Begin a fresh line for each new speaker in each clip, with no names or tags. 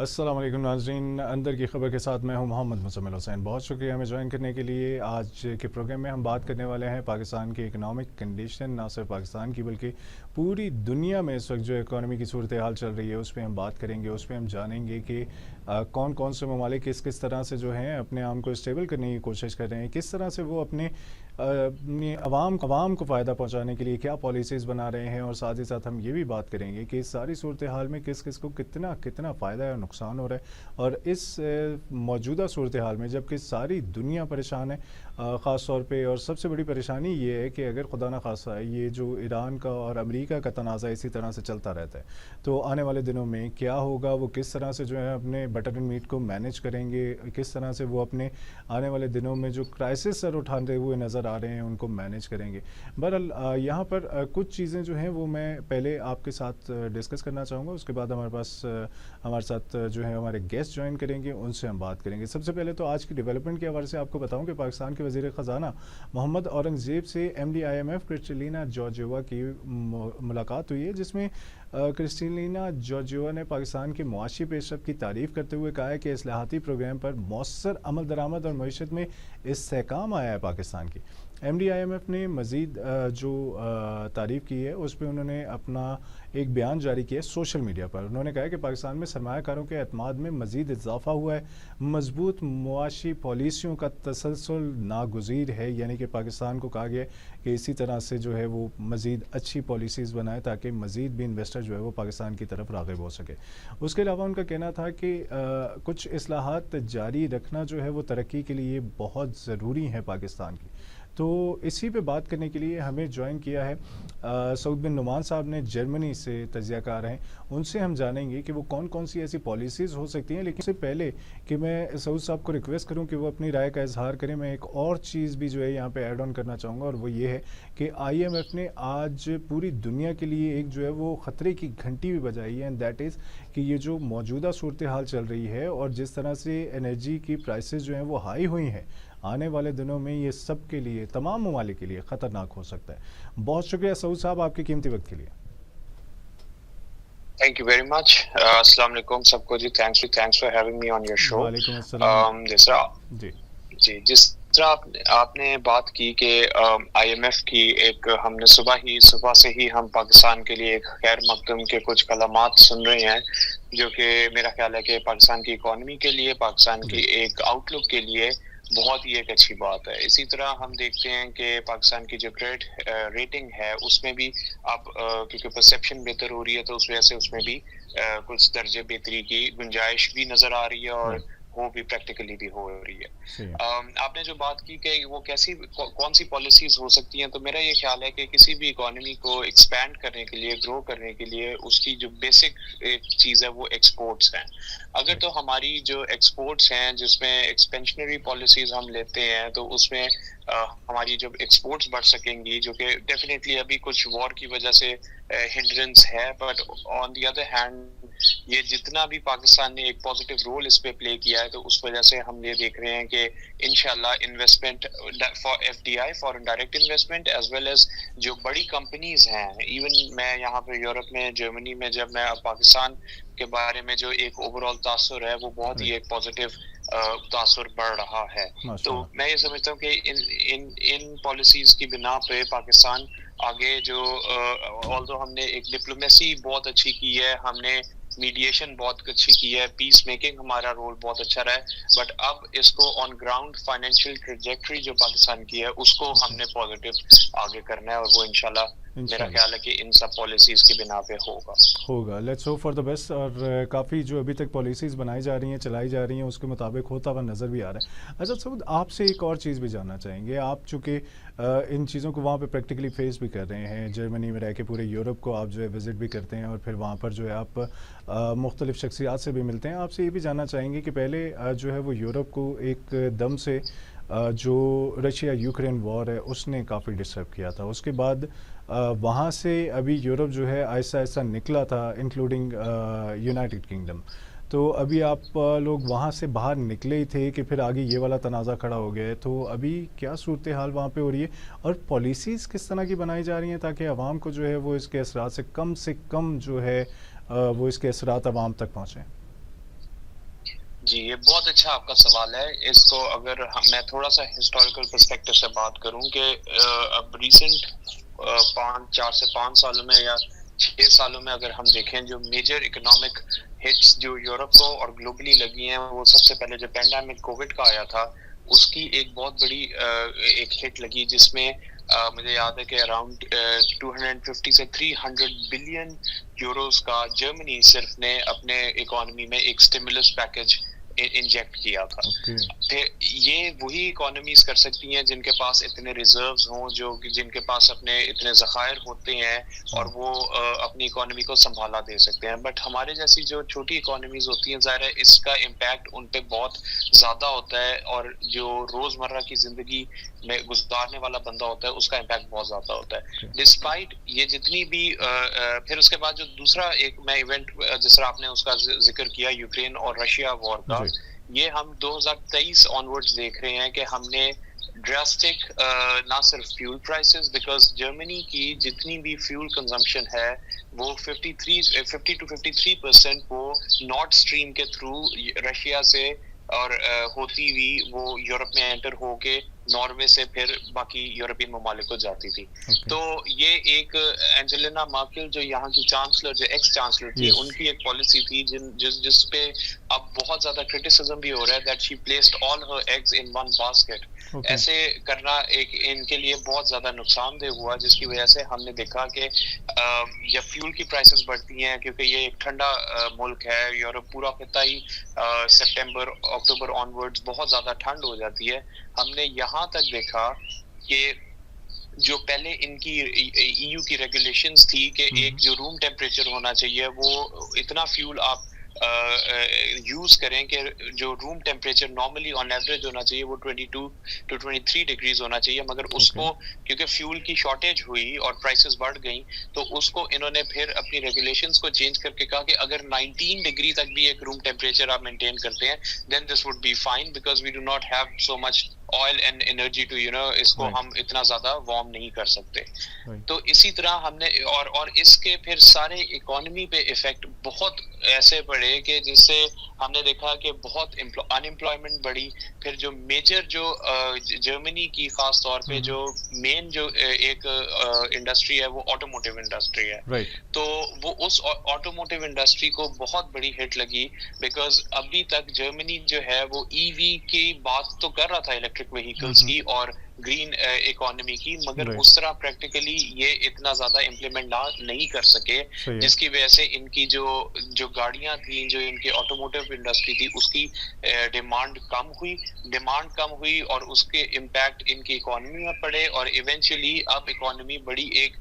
अस्सलाम वालेकुम नाज़रीन, अंदर की ख़बर के साथ मैं हूं मोहम्मद मुज़म्मिल हुसैन। बहुत शुक्रिया हमें ज्वाइन करने के लिए। आज के प्रोग्राम में हम बात करने वाले हैं पाकिस्तान की इकनॉमिक कंडीशन, ना सिर्फ पाकिस्तान की बल्कि पूरी दुनिया में इस वक्त जो इकॉनमी की सूरत हाल चल रही है उस पर हम बात करेंगे। उस पर हम जानेंगे कि कौन कौन से ममालिक किस किस तरह से जो हैं अपने आम को स्टेबल करने की कोशिश कर रहे हैं, किस तरह से वो अपनी आवाम को फ़ायदा पहुँचाने के लिए क्या पॉलिसीज़ बना रहे हैं, और साथ ही साथ हम ये भी बात करेंगे कि इस सारी सूरत हाल में किस किस को कितना कितना फ़ायदा है, नुकसान हो रहा है। और इस मौजूदा सूरत हाल में जबकि सारी दुनिया परेशान है, ख़ास तौर पे, और सबसे बड़ी परेशानी ये है कि अगर खुदा न खासा ये जो ईरान का और अमेरिका का तनाज़ा इसी तरह से चलता रहता है तो आने वाले दिनों में क्या होगा, वो किस तरह से जो है अपने बटर एंड मीट को मैनेज करेंगे, किस तरह से वो अपने आने वाले दिनों में जो क्राइसिस सर उठाते हुए नज़र आ रहे हैं उनको मैनेज करेंगे। बहरहाल यहाँ पर कुछ चीज़ें जो हैं वो मैं पहले आपके साथ डिस्कस करना चाहूँगा, उसके बाद हमारे साथ जो है हमारे गेस्ट ज्वाइन करेंगे, उनसे हम बात करेंगे। सबसे पहले तो आज की डेवलपमेंट के हवाले से आपको बताऊं कि पाकिस्तान के वज़ीर ख़ज़ाना मोहम्मद औरंगज़ेब से एमडी IMF क्रिस्टलिना जॉर्जिएवा की मुलाकात हुई है, जिसमें क्रिस्टलिना जॉर्जिएवा ने पाकिस्तान की मुआशी पेशरफ की तारीफ़ करते हुए कहा है कि इस्लाहाती प्रोग्राम पर मौसर अमल दरामद और मईशत में इस्तेहकाम आया है पाकिस्तान की। एमडी IMF ने मज़ीद जो तारीफ़ की है उस पर उन्होंने अपना एक बयान जारी किया सोशल मीडिया पर। उन्होंने कहा कि पाकिस्तान में सरमायाकारों के एतमाद में मज़ीद इजाफ़ा हुआ है, मजबूत मुआशी पॉलिसियों का तसलसल नागुज़ीर है, यानी कि पाकिस्तान को कहा गया कि इसी तरह से जो है वो मज़ीद अच्छी पॉलिसीज़ बनाए ताकि मज़ीद भी इन्वेस्टर जो है वो पाकिस्तान की तरफ राग़िब हो सके। उसके अलावा उनका कहना था कि कुछ इस्लाहात जारी रखना जो है वो तरक्की के लिए बहुत ज़रूरी है पाकिस्तान की। तो इसी पे बात करने के लिए हमें ज्वाइन किया है सऊद बिन नुमान साहब ने, जर्मनी से तज्ज़ियाकार हैं। उनसे हम जानेंगे कि वो कौन कौन सी ऐसी पॉलिसीज़ हो सकती हैं। लेकिन उससे पहले कि मैं सऊद साहब को रिक्वेस्ट करूं कि वो अपनी राय का इजहार करें, मैं एक और चीज़ भी जो है यहाँ पे ऐड ऑन करना चाहूँगा, और वो ये है कि IMF ने आज पूरी दुनिया के लिए एक जो है वो ख़तरे की घंटी भी बजाई है, एंड दैट इज़ कि ये जो मौजूदा सूरत हाल चल रही है और जिस तरह से एनर्जी की प्राइसेस जो हैं वो हाई हुई हैं, आने वाले दिनों में ये सब के लिए, तमाम ममालिक के लिए ख़तरनाक हो सकता है। बहुत शुक्रिया सऊद साहब आपके कीमती वक्त के लिए।
Thank you very much. अस्सलाम वालेकुम सबको जी। Thanks for having me on your show.
वालेकुम अस्सलाम। जी
जिस तरह आपने बात की कि IMF की एक हमने सुबह से ही हम पाकिस्तान के लिए एक खैर मकदम के कुछ कलामात सुन रहे हैं, जो कि मेरा ख्याल है कि पाकिस्तान की इकॉनमी के लिए, पाकिस्तान की एक आउटलुक के लिए बहुत ही एक अच्छी बात है। इसी तरह हम देखते हैं कि पाकिस्तान की जो क्रेडिट रेटिंग है उसमें भी अब क्योंकि परसेप्शन बेहतर हो रही है तो उस वजह से उसमें भी कुछ दर्जे बेहतरी की गुंजाइश भी नजर आ रही है और वो भी प्रैक्टिकली भी हो रही है। आपने जो बात की कि वो कौन सी पॉलिसीज हो सकती हैं, तो मेरा ये ख्याल है कि किसी भी इकोनॉमी को एक्सपैंड करने के लिए, ग्रो करने के लिए उसकी जो बेसिक एक चीज़ है वो एक्सपोर्ट्स हैं। अगर तो हमारी जो एक्सपोर्ट्स हैं जिसमें एक्सपेंशनरी पॉलिसीज हम लेते हैं तो उसमें हमारी जब एक्सपोर्ट्स बढ़ सकेंगी, जो कि डेफिनेटली अभी कुछ वॉर की वजह से हिंड्रेंस है, but on the other hand ये जितना भी पाकिस्तान ने एक पॉजिटिव रोल इस पे प्ले किया है तो उस वजह से हम ये देख रहे हैं कि इंशाल्लाह investment for FDI, foreign direct investment, as well as जो बड़ी कंपनीज हैं, इवन मैं यहाँ पे यूरोप में, जर्मनी में, जब मैं पाकिस्तान के बारे में जो एक ओवरऑल तासुर है वो बहुत ही एक पॉजिटिव तासुर बढ़ रहा है। तो मैं ये समझता हूँ कि इन पॉलिसीज की बिना पे पाकिस्तान आगे जो ऑल्दो हमने एक डिप्लोमेसी बहुत अच्छी की है, हमने मीडिएशन बहुत अच्छी की है, पीस मेकिंग हमारा रोल बहुत अच्छा रहा है, बट अब इसको ऑन ग्राउंड फाइनेंशियल ट्रेजेक्टरी जो पाकिस्तान की है उसको हमने पॉजिटिव आगे करना है, और वो इंशाल्लाह मेरा ख्याल है कि इन सब पॉलिसीज़ की बिना पे होगा।
Let's hope for the best. और काफ़ी जो अभी तक पॉलिसीज़ बनाई जा रही हैं, चलाई जा रही हैं, उसके मुताबिक होता हुआ नज़र भी आ रहा है। अच्छा सऊद, आपसे एक और चीज़ भी जानना चाहेंगे। आप चूँकि इन चीज़ों को वहाँ पे प्रैक्टिकली फेस भी कर रहे हैं, जर्मनी में रह के पूरे यूरोप को आप जो है विज़िट भी करते हैं और फिर वहाँ पर जो है आप मुख्तलिफ़ शख्सियात से भी मिलते हैं। आपसे ये भी जानना चाहेंगे कि पहले जो है वो यूरोप को एक दम से जो रशिया यूक्रेन वॉर है उसने काफ़ी डिस्टर्ब किया था, उसके बाद वहाँ से अभी यूरोप जो है आहिस्ता आहिस्ता निकला था, इंक्लूडिंग यूनाइटेड किंगडम। तो अभी आप लोग वहाँ से बाहर निकले ही थे कि फिर आगे ये वाला तनाज़ा खड़ा हो गया है। तो अभी क्या सूरत हाल वहाँ पे हो रही है और पॉलिसीज़ किस तरह की बनाई जा रही हैं ताकि आवाम को जो है वो इसके असरात से कम जो है वो इसके असरात आवाम तक पहुँचें?
जी, ये बहुत अच्छा आपका सवाल है। इसको अगर मैं थोड़ा सा हिस्टोरिकल पर्सपेक्टिव से बात करूं कि अब रिसेंट 4 से 5 सालों में या 6 सालों में अगर हम देखें, जो मेजर इकोनॉमिक हिट्स जो यूरोप को और ग्लोबली लगी हैं, वो सबसे पहले जो पेंडेमिक कोविड का आया था उसकी एक बहुत बड़ी एक हिट लगी, जिसमें मुझे याद है कि अराउंड 250 से 300 बिलियन यूरोस का जर्मनी सिर्फ ने अपने इकोनॉमी में एक स्टिमुलस पैकेज इंजेक्ट किया था।
ओके।
फिर ये वही इकोनॉमीज कर सकती हैं जिनके पास इतने रिजर्व्स हों, जो जिनके पास अपने इतने ज़खायर होते हैं और वो अपनी इकोनॉमी को संभाला दे सकते हैं। बट हमारे जैसी जो छोटी इकोनॉमीज होती हैं, ज़ाहिर है इसका इम्पैक्ट उन पे बहुत ज़्यादा होता है, और जो रोज़मर्रा की ज़िंदगी में गुजारने वाला बंदा होता है उसका इम्पैक्ट बहुत ज़्यादा होता है। डिस्पाइट ये जितनी भी फिर उसके बाद जो दूसरा एक मैं इवेंट जिस तरह आपने उसका जिक्र किया, यूक्रेन और रशिया वॉर का, ये हम 2023 ऑनवर्ड्स देख रहे हैं कि हमने ड्रास्टिक ना सिर्फ फ्यूल प्राइसेस, बिकॉज जर्मनी की जितनी भी फ्यूल कंजम्पशन है वो 50 to 53% वो नॉर्थ स्ट्रीम के थ्रू रशिया से और होती हुई वो यूरोप में एंटर होके नॉर्वे से फिर बाकी यूरोपियन ममालिक को जाती थी। तो ये एक एंजेलिना मार्केल जो यहाँ की चांसलर, जो एक्स चांसलर थी, उनकी एक पॉलिसी थी जिस पे अब बहुत ज्यादा क्रिटिसिज्म भी हो रहा है, that she placed all her eggs in one basket. ऐसे करना एक इनके लिए बहुत ज्यादा नुकसानदेह हुआ, जिसकी वजह से हमने देखा कि या फ्यूल की प्राइसेस बढ़ती हैं, क्योंकि ये एक ठंडा मुल्क है, यूरोप पूरा खिता ही सितंबर अक्टूबर ऑनवर्ड्स बहुत ज्यादा ठंड हो जाती है। हमने यहाँ तक देखा कि जो पहले इनकी ईयू की रेगुलेशंस थी कि एक जो रूम टेम्परेचर होना चाहिए, वो इतना फ्यूल आप यूज करें कि जो room temperature normally on average होना चाहिए वो 22 to 23 डिग्रीज होना चाहिए, मगर उसको क्योंकि फ्यूल की शॉर्टेज हुई और प्राइसेस बढ़ गई, तो उसको इन्होंने फिर अपनी रेगुलेशंस को चेंज करके कहा कि अगर 19 डिग्री तक भी एक रूम टेम्परेचर आप मेंटेन करते हैं, then this would be fine, because we do not have so much oil and energy to इसको हम इतना ज्यादा वार्म नहीं कर सकते। तो इसी तरह हमने और इसके फिर सारे इकोनॉमी पे इफेक्ट बहुत ऐसे पड़े कि जिससे हमने देखा कि बहुत अनएम्प्लॉयमेंट बढ़ी। फिर जो मेजर जो जर्मनी की खास तौर पे जो मेन जो एक इंडस्ट्री है वो ऑटोमोटिव इंडस्ट्री है, तो वो उस ऑटोमोटिव इंडस्ट्री को बहुत बड़ी हिट लगी, बिकॉज अभी तक जर्मनी जो है वो ईवी की बात तो कर रहा था, इलेक्ट्रिक व्हीकल्स की और ग्रीन इकोनॉमी की, मगर उस तरह प्रैक्टिकली ये इतना ज्यादा इम्प्लीमेंट नहीं कर सके, जिसकी वजह से इनकी जो गाड़ियां थी, जो इनके ऑटोमोटिव इंडस्ट्री थी, उसकी डिमांड कम हुई और उसके इम्पैक्ट इनकी इकोनॉमी में पड़े, और इवेंचुअली अब इकोनॉमी बड़ी एक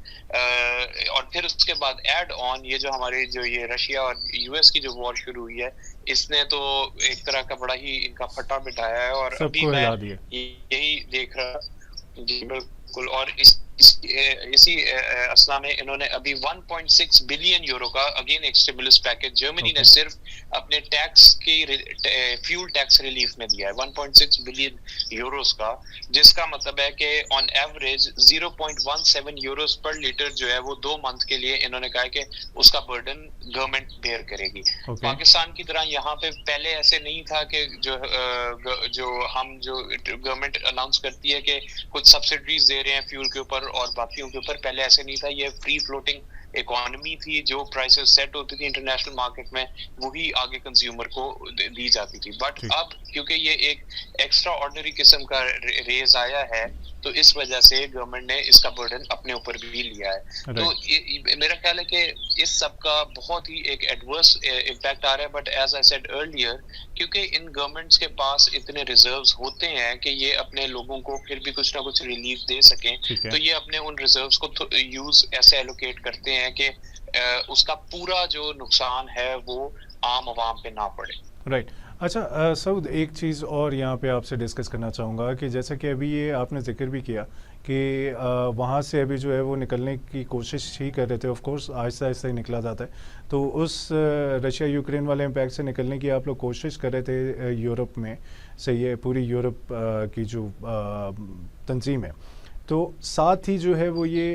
और फिर उसके बाद एड ऑन ये जो हमारे जो ये रशिया और यूएस की जो वॉर शुरू हुई है, इसने तो एक तरह का बड़ा ही इनका फटा बिठाया है, और अभी मैं यही देख रहा। जी बिल्कुल। और इसी असला में इन्होंने अभी 1.6 बिलियन यूरो का अगेन एक स्टिमुलस पैकेज जर्मनी ने सिर्फ अपने टैक्स की फ्यूल टैक्स रिलीफ में दिया है, 1.6 बिलियन यूरोस का, जिसका मतलब है कि ऑन एवरेज 0.17 यूरोस पर लीटर जो है वो 2 मंथ के लिए इन्होंने कहा है कि उसका बर्डन गवर्नमेंट बेयर करेगी। पाकिस्तान की तरह यहाँ पे पहले ऐसे नहीं था कि जो गवर्नमेंट अनाउंस करती है कि कुछ सब्सिडीज दे रहे हैं फ्यूल के ऊपर और बाकियों के ऊपर, पहले ऐसे नहीं था। ये फ्री फ्लोटिंग इकोनॉमी थी, जो प्राइसेस सेट होती थी इंटरनेशनल मार्केट में वही आगे कंज्यूमर को दी जाती थी। बट अब क्योंकि ये एक एक्स्ट्रा ऑर्डिनरी किस्म का रेज आया है, तो इस वजह से गवर्नमेंट ने इसका बर्डन अपने ऊपर भी लिया है। तो मेरा ख्याल है कि इस सब का बहुत ही एक एडवर्स इम्पैक्ट आ रहा है। But as I said earlier, क्योंकि इन गवर्नमेंट्स के पास इतने रिजर्व्स होते हैं कि ये अपने लोगों को फिर भी कुछ ना कुछ रिलीफ दे सकें, तो ये अपने उन रिजर्व्स को यूज ऐसे एलोकेट करते हैं कि उसका पूरा जो नुकसान है वो आम आवाम पे ना पड़े।
राइट। अच्छा सऊद, एक चीज़ और यहाँ पे आपसे डिस्कस करना चाहूँगा कि जैसा कि अभी ये आपने जिक्र भी किया कि वहाँ से अभी जो है वो निकलने की कोशिश ही कर रहे थे, ऑफ कोर्स आहिस्ता आहिस्ता ही निकला जाता है, तो उस रशिया यूक्रेन वाले इम्पैक्ट से निकलने की आप लोग कोशिश कर रहे थे यूरोप में से, ये पूरी यूरोप की जो तंजीम है, तो साथ ही जो है वो ये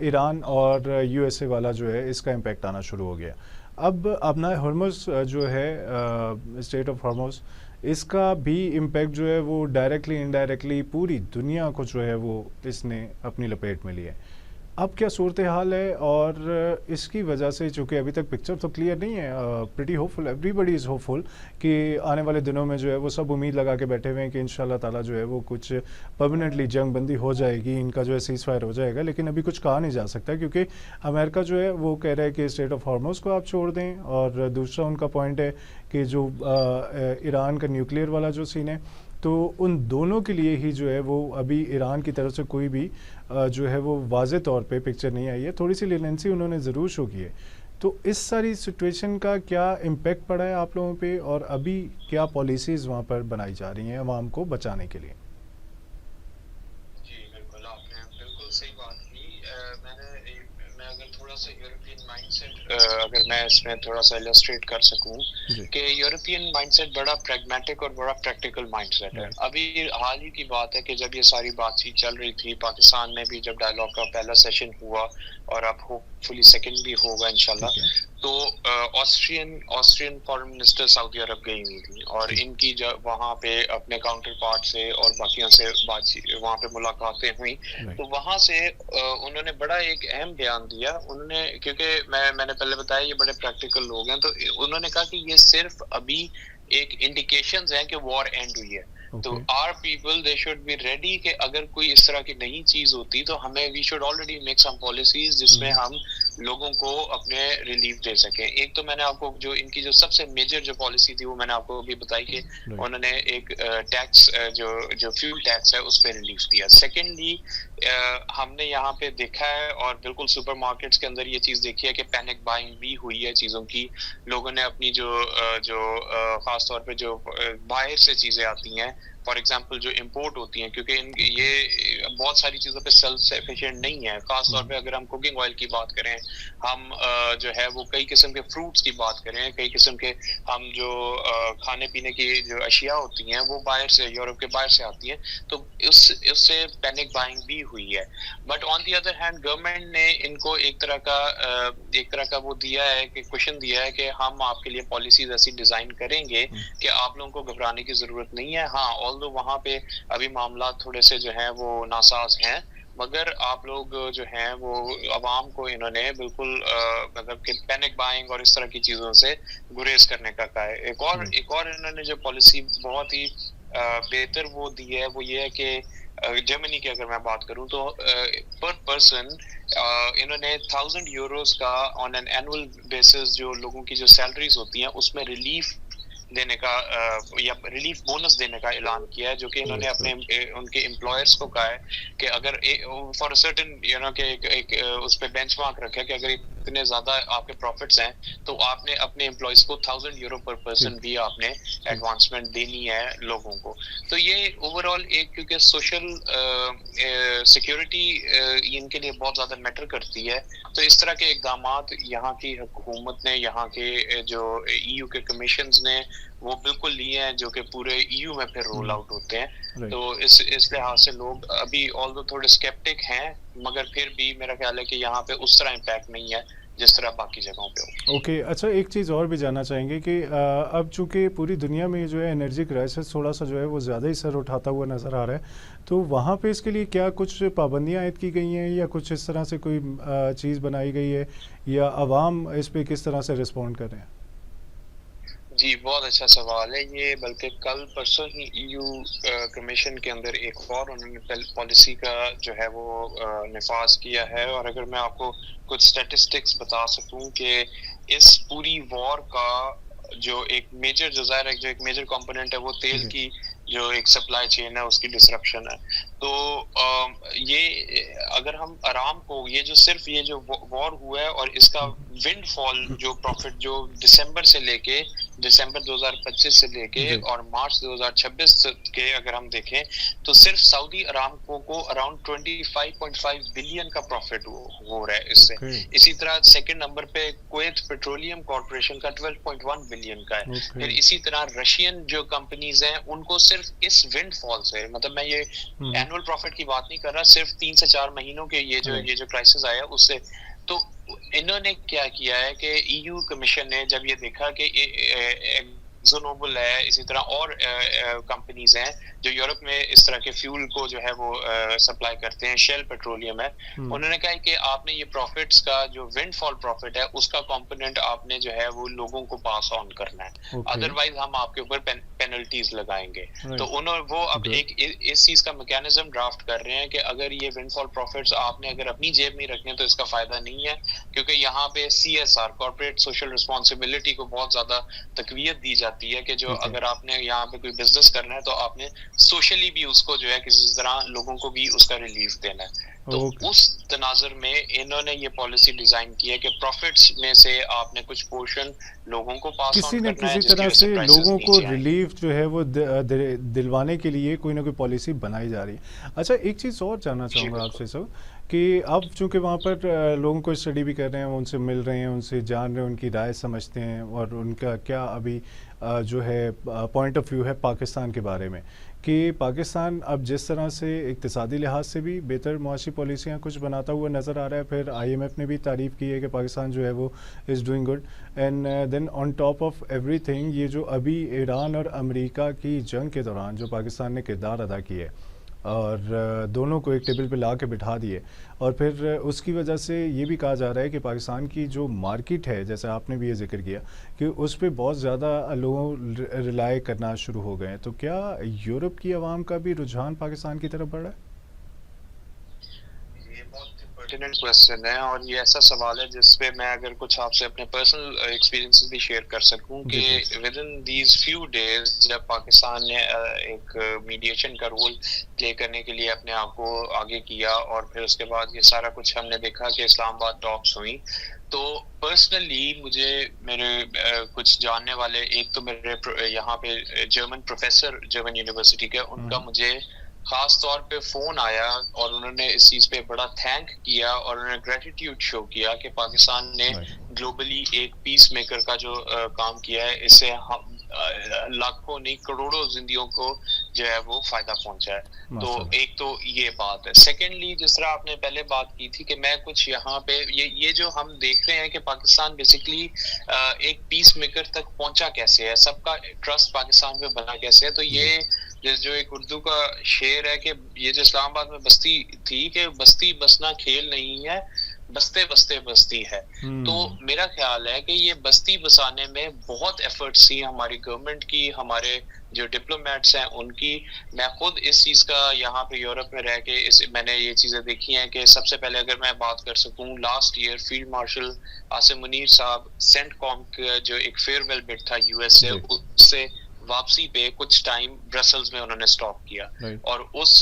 ईरान और यूएसए वाला जो है इसका इम्पैक्ट आना शुरू हो गया। अब अपना हॉर्मोस जो है स्टेट ऑफ हॉर्मोस, इसका भी इम्पैक्ट जो है वो डायरेक्टली इनडायरेक्टली पूरी दुनिया को जो है वो इसने अपनी लपेट में लिया है। अब क्या सूरत हाल है, और इसकी वजह से चूँकि अभी तक पिक्चर तो क्लियर नहीं है, pretty hopeful, everybody is hopeful कि आने वाले दिनों में जो है वो सब उम्मीद लगा के बैठे हुए हैं कि इंशाल्लाह ताला जो है वो कुछ परमानेंटली जंग बंदी हो जाएगी, इनका जो है सीज़ फायर हो जाएगा। लेकिन अभी कुछ कहा नहीं जा सकता क्योंकि अमेरिका जो है वो कह रहा है कि स्टेट ऑफ हॉर्मोस को आप छोड़ दें, और दूसरा उनका पॉइंट है कि जो ईरान का न्यूक्लियर वाला जो सीन है, तो उन दोनों के लिए ही जो है वो अभी ईरान की तरफ से कोई भी जो है वो वाज़े तौर पे पिक्चर नहीं आई है। थोड़ी सी लेनेंसी उन्होंने ज़रूर शो की है। तो इस सारी सिचुएशन का क्या इम्पेक्ट पड़ा है आप लोगों पे, और अभी क्या पॉलिसीज़ वहाँ पर बनाई जा रही हैं अवाम को बचाने के लिए?
जी बिल्कुल, आपने बिल्कुल सही बात की। मैं अगर थोड़ा सा यूरोपियन माइंडसेट, अगर मैं इसमें थोड़ा सा इलस्ट्रेट कर सकूं कि यूरोपियन माइंडसेट बड़ा प्रैग्मेटिक और बड़ा प्रैक्टिकल माइंडसेट है। अभी हाल ही की बात है कि जब ये सारी बातचीत चल रही थी पाकिस्तान में भी, जब डायलॉग का पहला सेशन हुआ और अब होपफुली सेकंड भी होगा इंशाल्लाह, तो ऑस्ट्रियन फॉरेन मिनिस्टर सऊदी अरब गई हुई थी और इनकी जब वहाँ पे अपने काउंटर पार्ट से और बाकियों से बातचीत, वहाँ पे मुलाकातें हुई, तो वहाँ से उन्होंने बड़ा एक अहम बयान दिया। उन्होंने, क्योंकि मैंने पहले बताया ये बड़े प्रैक्टिकल लोग हैं, तो उन्होंने कहा कि ये सिर्फ अभी एक इंडिकेशंस हैं कि वॉर एंड हुई है। तो are people they should be ready कि अगर कोई इस तरह की नई चीज होती तो हमें we should already make some policies जिसमें हम लोगों को अपने रिलीफ दे सकें। एक तो मैंने आपको जो इनकी जो सबसे मेजर जो पॉलिसी थी वो मैंने आपको अभी बताई कि उन्होंने एक टैक्स जो फ्यूल टैक्स है उस पर रिलीफ दिया। सेकेंडली हमने यहाँ पे देखा है और बिल्कुल सुपरमार्केट्स के अंदर ये चीज देखी है कि पैनिक बाइंग भी हुई है चीजों की। लोगों ने अपनी जो खास तौर पे जो बाहर से चीजें आती हैं, फॉर एग्जाम्पल जो इम्पोर्ट होती हैं, क्योंकि ये बहुत सारी चीज़ों पे सेल्फ सफिशिएंट नहीं है। खास तौर पे अगर हम कुकिंग ऑयल की बात करें, हम जो है वो कई किस्म के फ्रूट्स की बात करें, कई किस्म के हम जो खाने पीने की जो अशिया होती हैं वो बाहर से, यूरोप के बाहर से आती हैं, तो उससे पैनिक बाइंग भी हुई है। But on the other hand government ने इनको एक तरह का वो दिया है कि क्वेश्चन दिया है कि हम आपके लिए पॉलिसीज ऐसी डिजाइन करेंगे कि आप लोगों को घबराने की जरूरत नहीं है। हाँ, ऑल्दो वहाँ पे अभी मामला थोड़े से जो हैं वो नासाज हैं, मगर आप लोग जो हैं वो अवाम को इन्होंने बिल्कुल मतलब कि पैनिक बाइंग और इस तरह की चीजों से गुरेज करने का कहा है। एक और इन्होंने जो पॉलिसी बहुत ही बेहतर वो दी है वो ये है कि जर्मनी की अगर मैं बात करूं तो पर पर्सन इन्होंने 1000 यूरोस का ऑन एन एनुअल बेसिस जो लोगों की जो सैलरीज होती हैं उसमें रिलीफ देने का या रिलीफ बोनस देने का ऐलान किया है, जो कि इन्होंने अपने उनके एम्प्लॉयर्स को कहा है कि अगर फॉर सर्टेन एक उस पे बेंचमार्क रखा है कि अगर इतने ज्यादा आपके प्रॉफिट्स हैं तो आपने अपने एम्प्लॉयज को 1000 यूरो पर पर्सन भी आपने एडवांसमेंट देनी है लोगों को। तो ये ओवरऑल एक, क्योंकि सोशल सिक्योरिटी इनके लिए बहुत ज्यादा मैटर करती है, तो इस तरह के इकदाम यहाँ की हुकूमत ने, यहाँ के जो EU के कमीशंस ने वो बिल्कुल लिए हैं, जो कि पूरे EU में फिर रोल आउट होते हैं। तो इस लिहाज से लोग अभी ऑल्दो थोड़े स्केप्टिक हैं, मगर फिर भी मेरा ख्याल है कि यहाँ पे उस तरह इम्पैक्ट नहीं है जिस तरह बाकी जगहों पे हो।
ओके, अच्छा, एक चीज़ और भी जानना चाहेंगे कि अब चूंकि पूरी दुनिया में जो है एनर्जी क्राइसिस थोड़ा सा जो है वो ज़्यादा ही सर उठाता हुआ नज़र आ रहा है, तो वहाँ पे इसके लिए क्या कुछ पाबंदियाँ आयद की गई हैं या कुछ इस तरह से कोई चीज़ बनाई गई है, या अवाम इस पर किस तरह से रिस्पॉन्ड कर रहे हैं?
जी, बहुत अच्छा सवाल है ये। बल्कि कल परसों ही EU कमीशन के अंदर एक और उन्होंने पॉलिसी का जो है वो निफाज किया है। और अगर मैं आपको कुछ स्टैटिस्टिक्स बता सकूं कि इस पूरी वॉर का जो एक मेजर, जो ज़ाहिर है जो एक मेजर कंपोनेंट है वो तेल की जो एक सप्लाई चेन है उसकी डिसरप्शन है। तो ये अगर हम आराम को, ये जो सिर्फ ये जो वॉर हुआ है और इसका विंडफॉल जो प्रॉफिट जो दिसंबर 2025 से लेके और मार्च 2026 के अगर हम देखें तो सिर्फ सऊदी अरामको को अराउंड 25.5 बिलियन का प्रॉफिट हो रहा है इससे। इसी तरह सेकंड नंबर पे कुवैत पेट्रोलियम कॉर्पोरेशन का 12.1 बिलियन का है। फिर इसी तरह रशियन जो कंपनीज हैं उनको सिर्फ इस विंडफॉल से, मतलब मैं ये एनुअल प्रॉफिट की बात नहीं कर रहा, सिर्फ 3 से 4 महीनों के ये जो क्राइसिस आया उससे, तो इन्होंने क्या किया है कि ईयू कमीशन ने जब ये देखा कि एक्सोनोबल है, इसी तरह और कंपनीज हैं जो यूरोप में इस तरह के फ्यूल को जो है वो सप्लाई करते हैं, शेल पेट्रोलियम है, उन्होंने कहा कि आपने ये प्रॉफिट्स का जो विंडफॉल प्रॉफिट है उसका कंपोनेंट आपने जो है वो लोगों को पास ऑन करना है, अदरवाइज हम आपके ऊपर पेनल्टीज लगाएंगे। तो उन्होंने वो अब एक इस चीज का मैकेनिज्म ड्राफ्ट कर रहे हैं कि अगर ये विंडफॉल प्रॉफिट्स आपने अगर अपनी जेब में रखने तो इसका फायदा नहीं है, क्योंकि यहाँ पे CSR कॉर्पोरेट सोशल रिस्पॉन्सिबिलिटी को बहुत ज्यादा तकवीयत दी जाती है कि जो अगर आपने यहाँ पे कोई बिजनेस करना है तो आपने सोशली भी उसको जो है किसी तरह लोगों को भी उसका रिलीफ देना है। तो उस तनाजुर में इन्होंने ये पॉलिसी डिजाइन की है कि प्रॉफिट्स में से आपने कुछ पोर्शन लोगों को पास
किसी न किसी तरह से लोगों को रिलीफ जो है वो दिलवाने के लिए कोई ना कोई पॉलिसी बनाई जा रही है। अच्छा, एक चीज़ और जानना चाहूँगा आपसे सर कि आप चूँकि वहाँ पर लोगों को स्टडी भी कर रहे हैं, उनसे मिल रहे हैं, उनसे जान रहे हैं, उनकी राय समझते हैं और उनका क्या अभी जो है पॉइंट ऑफ व्यू है पाकिस्तान के बारे में, कि पाकिस्तान अब जिस तरह से इक्तिसादी लिहाज से भी बेहतर मुआशी पॉलिसियाँ कुछ बनाता हुआ नज़र आ रहा है, फिर IMF ने भी तारीफ़ की है कि पाकिस्तान जो है वो is doing good, and then on top of everything ये जो अभी ईरान और अमेरिका की जंग के दौरान जो पाकिस्तान ने किरदार अदा किया है और दोनों को एक टेबल पे ला के बिठा दिए, और फिर उसकी वजह से ये भी कहा जा रहा है कि पाकिस्तान की जो मार्केट है, जैसे आपने भी ये जिक्र किया कि उस पर बहुत ज़्यादा लोग रिलाई करना शुरू हो गए हैं, तो क्या यूरोप की आवाम का भी रुझान पाकिस्तान की तरफ बढ़ रहा है?
क्वेश्चन है और ये ऐसा सवाल है जिसपे मैं अगर कुछ आपसे अपने पर्सनल एक्सपीरियंसेस भी शेयर कर सकूं कि with in these few days जब पाकिस्तान ने एक मीडिएशन का रोल प्ले करने के लिए अपने आप को आगे किया और फिर उसके बाद ये सारा कुछ हमने देखा कि इस्लामाबाद टॉक्स हुई, तो पर्सनली मुझे मेरे कुछ जानने वाले, एक तो मेरे यहाँ पे जर्मन प्रोफेसर जर्मन यूनिवर्सिटी के, उनका मुझे खास तौर पे फोन आया और उन्होंने इस चीज पे बड़ा थैंक किया और उन्होंने ग्रेटिट्यूड शो किया कि पाकिस्तान ने ग्लोबली एक पीस मेकर का जो काम किया है, इससे हम लाखों नहीं करोड़ों जिंदगियों को जो है वो फायदा पहुंचा है। तो एक तो ये बात है। सेकेंडली, जिस तरह आपने पहले बात की थी कि मैं कुछ यहाँ पे ये जो हम देख रहे हैं कि पाकिस्तान बेसिकली एक पीस मेकर तक पहुंचा कैसे है, सबका ट्रस्ट पाकिस्तान पे बना कैसे है, तो ये जो एक उर्दू का शेर है कि ये जो इस्लामाबाद में बस्ती थी कि बस्ती बसना खेल नहीं है, बसते बसते बस्ती है। तो मेरा ख्याल है कि ये बस्ती बसाने में बहुत एफर्ट्स थी हमारी गवर्नमेंट की, हमारे जो डिप्लोमेट्स हैं उनकी। मैं खुद इस चीज का यहाँ पे यूरोप में रह के मैंने ये चीजें देखी हैं कि सबसे पहले अगर मैं बात कर सकूं, last year field marshal Asim Munir साहब सेंटकॉम का जो एक फेयरवेल बिट था US से, उससे वापसी पे कुछ टाइम ब्रसल्स में उन्होंने स्टॉप किया और उस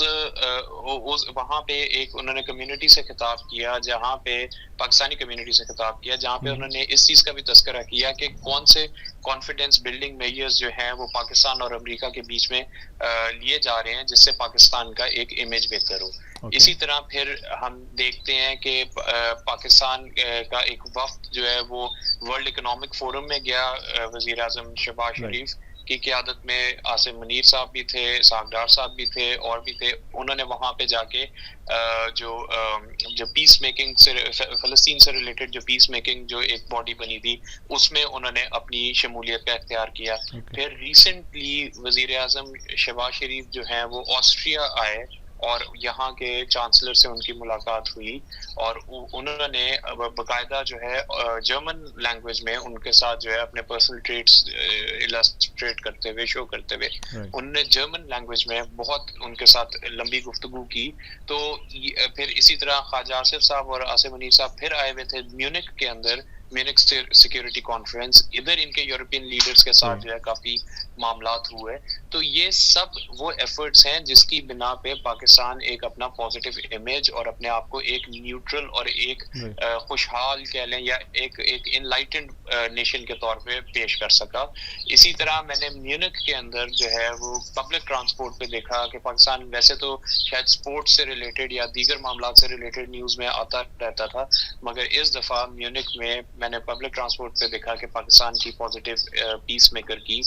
वहां पे एक उन्होंने कम्युनिटी से खिताब किया, जहां पे पाकिस्तानी कम्युनिटी से खिताब किया, जहां पे उन्होंने इस चीज का भी तस्करा किया कि कौन से कॉन्फिडेंस बिल्डिंग मेजर्स जो हैं वो पाकिस्तान और अमेरिका के बीच में लिए जा रहे हैं जिससे पाकिस्तान का एक इमेज बेहतर हो। इसी तरह फिर हम देखते हैं कि पाकिस्तान का एक वफ्द जो है वो वर्ल्ड इकोनॉमिक फोरम में गया, वजीर आजम शहबाज शरीफ की क़यादत में आसिम मुनीर साहब भी थे, सागदार साहब भी थे और भी थे। उन्होंने वहां पे जाके जो पीस मेकिंग से फलस्तीन से रिलेटेड जो पीस मेकिंग जो एक बॉडी बनी थी उसमें उन्होंने अपनी शमूलियत का इख्तियार किया। फिर रिसेंटली वजीर आजम शहबाज शरीफ जो है वो ऑस्ट्रिया आए और यहाँ के चांसलर से उनकी मुलाकात हुई और उन्होंने बाकायदा जो है जर्मन लैंग्वेज में उनके साथ जो है अपने पर्सनल ट्रेट्स इलस्ट्रेट करते हुए, शो करते हुए उन्होंने जर्मन लैंग्वेज में बहुत उनके साथ लंबी गुफ्तगू की। तो फिर इसी तरह ख्वाजा आसिफ साहब और आसिम मुनीर साहब फिर आए हुए थे म्यूनिख के अंदर, म्यूनिख सिक्योरिटी कॉन्फ्रेंस, इधर इनके यूरोपियन लीडर्स के साथ जो है काफी मामलात हुए। तो ये सब वो एफर्ट्स हैं जिसकी बिना पे पाकिस्तान एक अपना पॉजिटिव इमेज और अपने आप को एक न्यूट्रल और एक खुशहाल कह लें या एक इनलाइटेंड नेशन के तौर पे पेश कर सका। इसी तरह मैंने म्यूनिख के अंदर जो है वो पब्लिक ट्रांसपोर्ट पे देखा कि पाकिस्तान वैसे तो शायद स्पोर्ट्स से रिलेटेड या दीगर मामलात से रिलेटेड न्यूज में आता रहता था, मगर इस दफा म्यूनिख में मैंने पब्लिक ट्रांसपोर्ट पे देखा कि पाकिस्तान की पॉजिटिव पीस मेकर की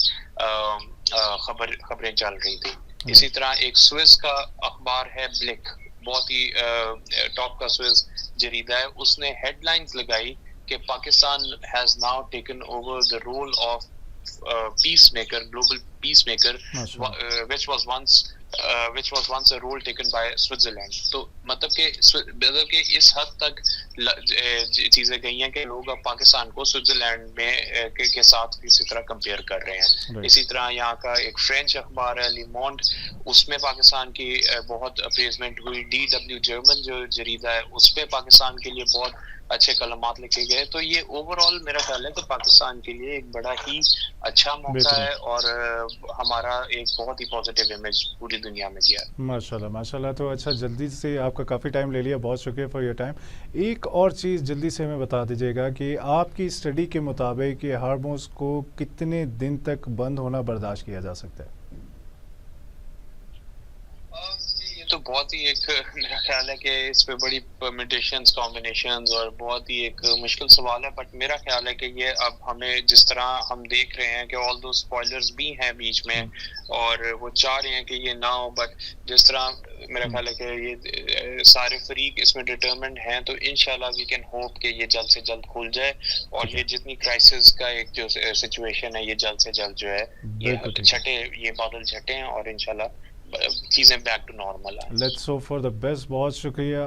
खबरें चल रही थी। इसी तरह एक स्विस का अखबार है ब्लिक, बहुत ही टॉप का स्विस जरीदा है, उसने हेडलाइंस लगाई कि Pakistan has now taken over the role of peacemaker, global peacemaker, which was once a role taken by Switzerland. तो मतलब कि इस हद तक चीजें गई हैं कि लोग अब पाकिस्तान को स्विट्जरलैंड में के साथ किसी तरह कंपेयर कर रहे हैं। इसी तरह यहाँ का एक फ्रेंच अखबार है ले मोंड, उसमें पाकिस्तान की बहुत अप्रेजमेंट हुई। DW जर्मन जो जरीदा है उस पे पाकिस्तान के लिए बहुत अच्छे कलमात लिखे गए। तो ये ओवरऑल मेरा ख्याल है कि पाकिस्तान के लिए एक बड़ा ही अच्छा मौका है और हमारा एक बहुत ही पॉजिटिव इमेज पूरी दुनिया में दिया है।
माशाल्लाह माशाल्लाह। तो अच्छा, जल्दी से, आपका काफ़ी टाइम ले लिया, बहुत शुक्रिया फॉर योर टाइम। एक और चीज़ जल्दी से हमें बता दीजिएगा कि आपकी स्टडी के मुताबिक ये हार्मोन्स को कितने दिन तक बंद होना बर्दाश्त किया जा सकता है?
तो बहुत ही एक मेरा ख्याल है कि इस पे बड़ी परम्यूटेशंस, कॉम्बिनेशंस और बहुत ही एक मुश्किल सवाल है। बट मेरा ख्याल है कि ये अब हमें जिस तरह हम देख रहे हैं कि ऑल दो स्पॉयलर्स भी हैं बीच में और वो चाह रहे हैं कि ये ना हो, बट जिस तरह मेरा ख्याल है कि ये सारे फरीक इसमें डिटरमिन्ड हैं, तो इंशाल्लाह वी कैन होप कि ये जल्द से जल्द खुल जाए और ये जितनी क्राइसिस का एक जो सिचुएशन है ये जल्द से जल्द जो है ये बादल छटे और इंशाल्लाह चीज़ें बैक टू नॉर्मल है।
Let's hope for the best. बहुत शुक्रिया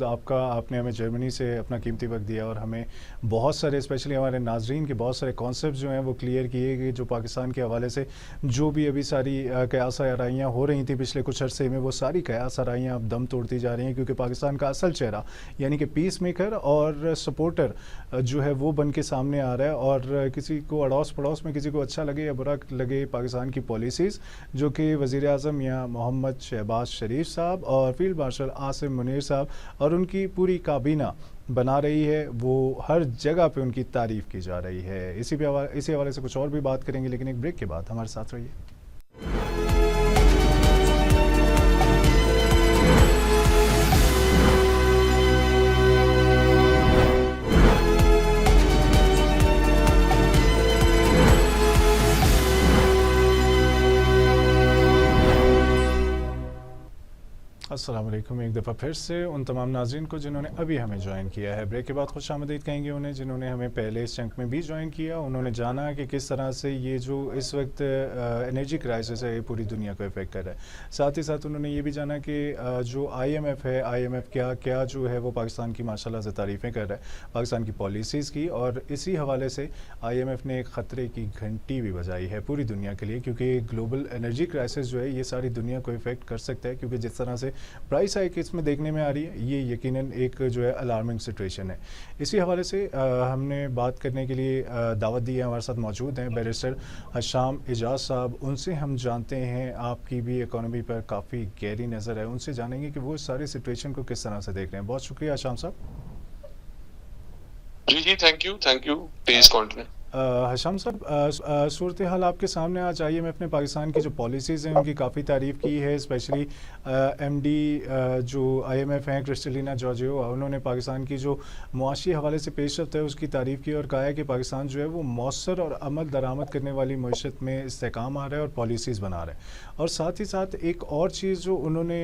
आपका, आपने हमें जर्मनी से अपना कीमती वक्त दिया और हमें बहुत सारे, स्पेशली हमारे नाजरीन के बहुत सारे कॉन्सेप्ट जो हैं वो क्लियर किए गए, जो पाकिस्तान के हवाले से जो भी अभी सारी कयास आराइयाँ हो रही थी पिछले कुछ अरसे में, वो सारी कयास आराइयाँ अब दम तोड़ती जा रही हैं, क्योंकि पाकिस्तान का असल चेहरा यानी कि पीस मेकर और सपोर्टर जो है वो बन के सामने आ रहा है। और किसी को अड़ोस पड़ोस में किसी को अच्छा लगे या बुरा लगे, पाकिस्तान की पॉलिसीज़ जो कि वज़ीर आज़म या मोहम्मद शहबाज शरीफ साहब और फील्ड मार्शल आसिम मुनीर साहब और उनकी पूरी काबीना बना रही है, वो हर जगह पे उनकी तारीफ़ की जा रही है। इसी हवाले से कुछ और भी बात करेंगे, लेकिन एक ब्रेक के बाद हमारे साथ रहिए। अस्सलाम वालेकुम, एक दफ़ा फिर से उन तमाम नाज़रीन को जिन्होंने अभी हमें ज्वाइन किया है। ब्रेक के बाद खुशामदीद कहेंगे उन्हें जिन्होंने हमें पहले इस चंक में भी ज्वाइन किया। उन्होंने जाना कि किस तरह से ये जो इस वक्त एनर्जी क्राइसिस है ये पूरी दुनिया को इफ़ेक्ट कर रहा है। साथ ही साथ उन्होंने ये भी जाना कि जो IMF है, IMF क्या जो है वो पाकिस्तान की माशाल्लाह से तारीफ़ें कर रहा है, पाकिस्तान की पॉलिसीज़ की। और इसी हवाले से IMF ने एक ख़तरे की घंटी भी बजाई है पूरी दुनिया के लिए, क्योंकि ग्लोबल एनर्जी क्राइसिस जो है ये सारी दुनिया को इफ़ेक्ट कर सकता है, क्योंकि जिस तरह से प्राइस हाइक इसमें देखने में आ रही है, ये यकीनन एक जो है अलार्मिंग सिचुएशन है। इसी हवाले से हमने बात करने के लिए दावत दी है। हमारे साथ मौजूद हैं बैरिस्टर हशाम एजाज साहब। उनसे हम जानते हैं, आपकी भी इकोनॉमी पर काफ़ी गहरी नज़र है, उनसे जानेंगे कि वो सारी सिचुएशन को किस तरह से देख रहे हैं। बहुत शुक्रिया हशाम साहब।
जी thank you, please continue.
Hasham साहब, सूरत हाल आपके सामने। आज IMF ने पाकिस्तान की जो पॉलिसीज़ हैं उनकी काफ़ी तारीफ़ की है, स्पेशली MD जो IMF हैं क्रिस्टलिना जॉर्जियोवा, उन्होंने पाकिस्तान की जो मुआशी हवाले से पेशरफ्त है उसकी तारीफ़ की और कहा है कि पाकिस्तान जो है वो मौसर और अमल दरामद करने वाली मईशत में इस्तेकाम आ रहा है और पॉलिसीज़ बना रहा है। और साथ ही साथ एक और चीज़ जो उन्होंने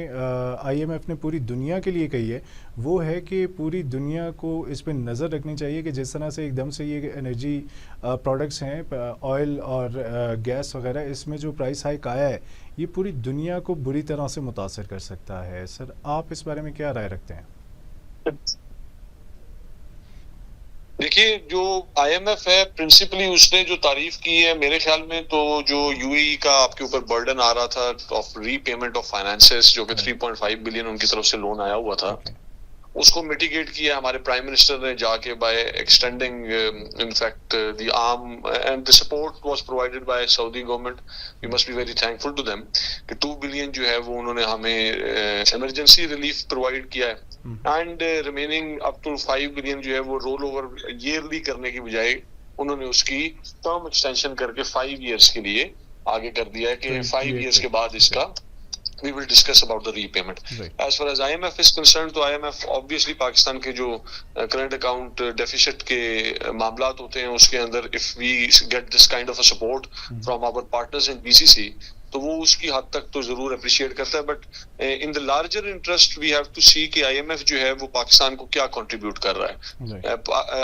IMF ने पूरी दुनिया के लिए कही है वो है कि पूरी दुनिया को इस पर नज़र रखनी चाहिए कि जिस तरह से एकदम से ये एनर्जी प्रोडक्ट्स हैं, ऑयल और गैस वगैरह, इसमें जो प्राइस हाइक आया है ये पूरी दुनिया को बुरी तरह से मुतासर कर सकता है। सर, आप इस बारे में क्या राय रखते हैं?
देखिए, जो IMF है प्रिंसिपली उसने जो तारीफ की है, मेरे ख्याल में तो जो UAE का आपके ऊपर बर्डन आ रहा था ऑफ रीपेमेंट ऑफ फाइनेंसेस, जो कि 3.5 बिलियन उनकी तरफ से लोन आया हुआ था, उसको मिटिगेट किया हमारे प्राइम मिनिस्टर ने जाके by extending in fact the arm and the support was provided by Saudi government. We must be very thankful to them कि 2 बिलियन जो है वो उन्होंने हमें इमरजेंसी रिलीफ प्रोवाइड किया है and remaining up to 5 billion जो है वो रोल ओवर ईयरली करने की बजाय उन्होंने उसकी टर्म एक्सटेंशन करके 5 इयर्स के लिए आगे कर दिया है कि 5 इयर्स के बाद इसका we will discuss about the repayment. Right. As far as IMF is concerned, तो IMF obviously पाकिस्तान के जो current account deficit के मामलात होते हैं उसके अंदर if we get this kind of a support from our partners in GCC, तो वो उसकी हद तक तो जरूर अप्रिशिएट करता है, but in the larger interest we have to see कि आईएमएफ जो है वो पाकिस्तान को क्या कंट्रीब्यूट कर रहा है।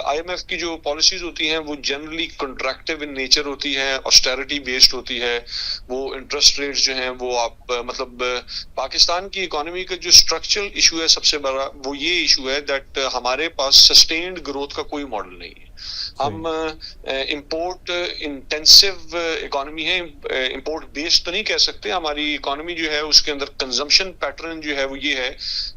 आईएमएफ की जो पॉलिसीज होती हैं वो जनरली कॉन्ट्रैक्टिव इन नेचर होती है, ऑस्टेरिटी बेस्ड होती है, वो इंटरेस्ट रेट्स जो हैं वो आप मतलब पाकिस्तान की इकोनॉमी का जो स्ट्रक्चरल इशू है सबसे बड़ा वो ये इशू है दैट हमारे पास सस्टेन्ड ग्रोथ का कोई मॉडल नहीं है। हम इंपोर्ट इंटेंसिव इकोनॉमी है, इंपोर्ट बेस्ड तो नहीं कह सकते। हमारी इकोनॉमी जो है उसके अंदर कंजम्पशन पैटर्न जो है वो ये है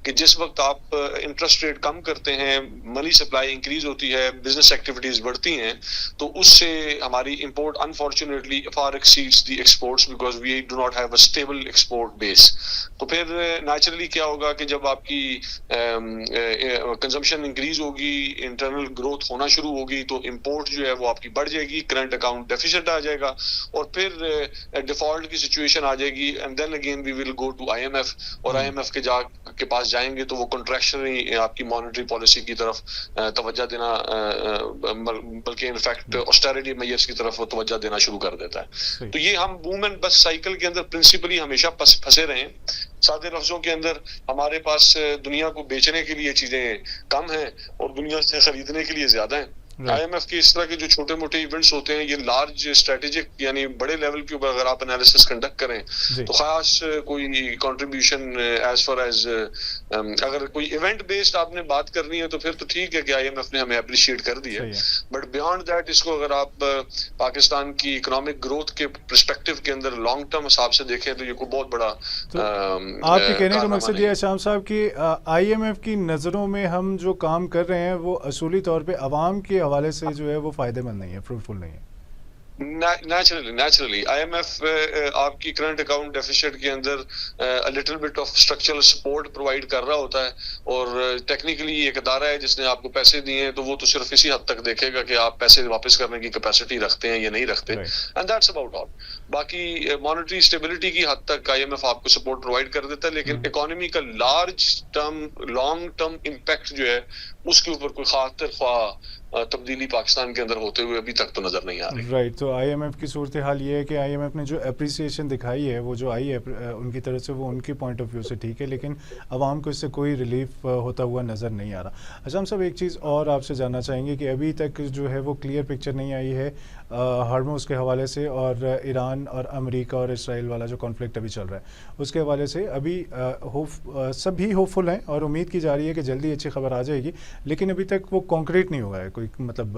कि जिस वक्त आप इंटरेस्ट रेट कम करते हैं, मनी सप्लाई इंक्रीज होती है, बिजनेस एक्टिविटीज बढ़ती हैं, तो उससे हमारी import unfortunately far exceeds the exports because we do not have a stable export base. तो फिर नेचुरली क्या होगा कि जब आपकी कंजम्पशन इंक्रीज होगी, इंटरनल ग्रोथ होना शुरू होगी, तो इंपोर्ट जो है वो आपकी बढ़ जाएगी, करंट अकाउंट डेफिसिट आ जाएगा और फिर डिफॉल्ट की सिचुएशन आ जाएगी, and then again we will go to IMF, और आईएमएफ के पास जाएंगे तो वो कॉन्ट्रैक्शनरी आपकी मॉनेटरी पॉलिसी की तरफ तवज्जो देना, बल्कि इनफैक्ट ऑस्टेरिटी मेजर्स की तरफ वो तवज्जो देना शुरू कर देता है। तो ये हम बूम एंड बस्ट साइकिल के अंदर प्रिंसिपली हमेशा फंसे रहे। सादे लफ्जों के अंदर हमारे पास दुनिया को बेचने के लिए चीजें कम हैं और दुनिया से खरीदने के लिए ज्यादा हैं। आईएमएफ के इस तरह के जो छोटे मोटे इवेंट्स होते हैं, ये लार्ज स्ट्रेटेजिक यानी बड़े लेवल के ऊपर अगर आप एनालिसिस कंडक्ट करें तो खास कोई कंट्रीब्यूशन एज फार एज अगर कोई इवेंट बेस्ड आपने बात करनी है तो फिर तो ठीक है कि आईएमएफ ने हमें अप्रिशिएट कर दिया, बट बियॉन्ड दैट इसको अगर आप पाकिस्तान की इकोनॉमिक ग्रोथ के पर्सपेक्टिव के अंदर लॉन्ग टर्म हिसाब से देखें तो ये कोई बहुत बड़ा
आपके कहने का मकसद ये है शाम साहब कि आईएमएफ की नज़रों में हम जो काम कर रहे हैं वो असूली तौर पे अवाम के हवाले से जो है वो फायदेमंद नहीं है, फ्रूटफुल नहीं है।
नेचुरली आईएमएफ आपकी करंट अकाउंट डेफिसिट के अंदर a little bit of structural support provide कर रहा होता है, और टेक्निकली एक अदारा है जिसने आपको पैसे दिए हैं तो वो तो सिर्फ इसी हद तक देखेगा कि आप पैसे वापस करने की कैपेसिटी रखते हैं या नहीं रखते, एंड दैट्स अबाउट ऑल। बाकी मॉनेटरी स्टेबिलिटी की हद तक आईएमएफ आपको सपोर्ट प्रोवाइड कर देता है, लेकिन इकोनॉमी का large term long term impact जो है उसके ऊपर कोई खातिर ख्वाह तब्दीली पाकिस्तान के अंदर होते हुए अभी तक तो नजर नहीं आ रही।
राइट, तो आईएमएफ की सूरत हाल ये है कि आईएमएफ ने जो अप्रिसिएशन दिखाई है वो जो आई है उनकी तरफ से वो उनकी पॉइंट ऑफ व्यू से ठीक है, लेकिन आवाम को इससे कोई रिलीफ होता हुआ नज़र नहीं आ रहा। अच्छा, हम सब एक चीज़ और आपसे जानना चाहेंगे कि अभी तक जो है वो क्लियर पिक्चर नहीं आई है हॉर्मुज़ के हवाले से, और ईरान और अमेरिका और इसराइल वाला जो कॉन्फ्लिक्ट अभी चल रहा है उसके हवाले से अभी सभी होपफुल हैं और उम्मीद की जा रही है कि जल्दी अच्छी खबर आ जाएगी, लेकिन अभी तक वो कॉन्क्रीट नहीं हुआ है, कोई मतलब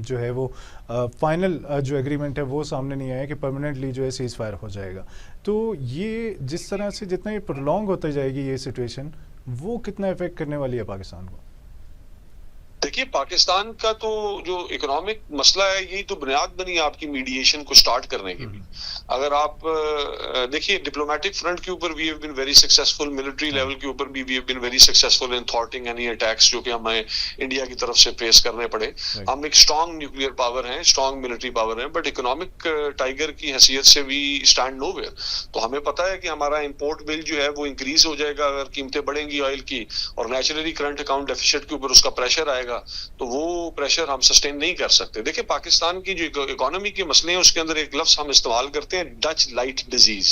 जो है वो फाइनल जो एग्रीमेंट है वो सामने नहीं आया कि परमानेंटली जो है सीज़ फायर हो जाएगा। तो ये जिस तरह से जितना ये प्रोलॉन्ग होती जाएगी ये सिचुएशन, वो कितना इफेक्ट करने वाली है पाकिस्तान को?
देखिए, पाकिस्तान का तो जो इकोनॉमिक मसला है यही तो बुनियाद बनी आपकी मीडिएशन को स्टार्ट करने की भी। अगर आप देखिए डिप्लोमेटिक फ्रंट के ऊपर we have been very successful, military level के ऊपर भी we have been very successful in thwarting any attacks जो कि हमें इंडिया की तरफ से फेस करने पड़े। हम एक स्ट्रॉन्ग न्यूक्लियर पावर हैं, स्ट्रॉन्ग मिलिट्री पावर हैं, बट इकोनॉमिक टाइगर की हैसियत से वी स्टैंड नोवेयर। तो हमें पता है कि हमारा इंपोर्ट बिल जो है वो इंक्रीज हो जाएगा अगर कीमतें बढ़ेंगी ऑयल की, और नेचुरली करंट अकाउंट डेफिसिट के ऊपर उसका प्रेशर आएगा, तो वो प्रेशर हम सस्टेन नहीं कर सकते। देखिए, पाकिस्तान की जो इकोनॉमी के मसले हैं उसके अंदर एक लफ्ज हम इस्तेमाल करते हैं, डच लाइट डिजीज।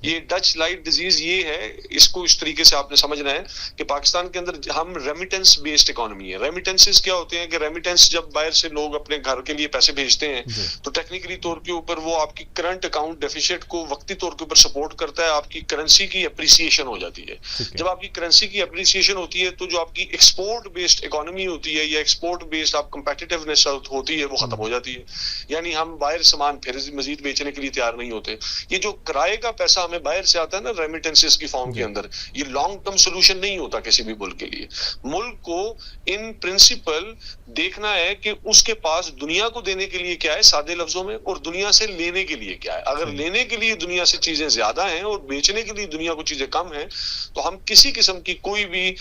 ये डच लाइट डिजीज ये है, इसको इस तरीके से आपने समझना है कि पाकिस्तान के अंदर हम रेमिटेंस बेस्ड इकोनॉमी है। रेमिटेंसेस क्या होते हैं कि रेमिटेंस जब बाहर से लोग अपने घर के लिए पैसे भेजते हैं तो टेक्निकली तौर के ऊपर वो आपकी करंट अकाउंट डेफिसिट को वक्ती तौर के ऊपर सपोर्ट करता है, आपकी करेंसी की अप्रिसिएशन हो जाती है। जब आपकी करेंसी की अप्रिसिएशन होती है तो जो आपकी एक्सपोर्ट बेस्ड इकोनॉमी होती है या एक्सपोर्ट बेस्ड आप कंपेटिटिवनेस होती है वो खत्म हो जाती है, यानी हम बाहर सामान फिर मजीद बेचने के लिए तैयार नहीं होते। ये जो किराए का पैसा हमें बाहर से आता है ना रेमिटेंसेस की फॉर्म के अंदर, ये लॉन्ग टर्म सोल्यूशन नहीं होता किसी भी मुल्क के लिए। मुल्क को इन प्रिंसिपल देखना है कि उसके पास दुनिया को देने के लिए क्या है सादे लफ्जों में, और दुनिया से लेने के लिए क्या है। अगर लेने के लिए दुनिया से चीजें ज्यादा हैं और बेचने के लिए दुनिया को चीजें कम हैं तो हम किसी किस्म की कोई भी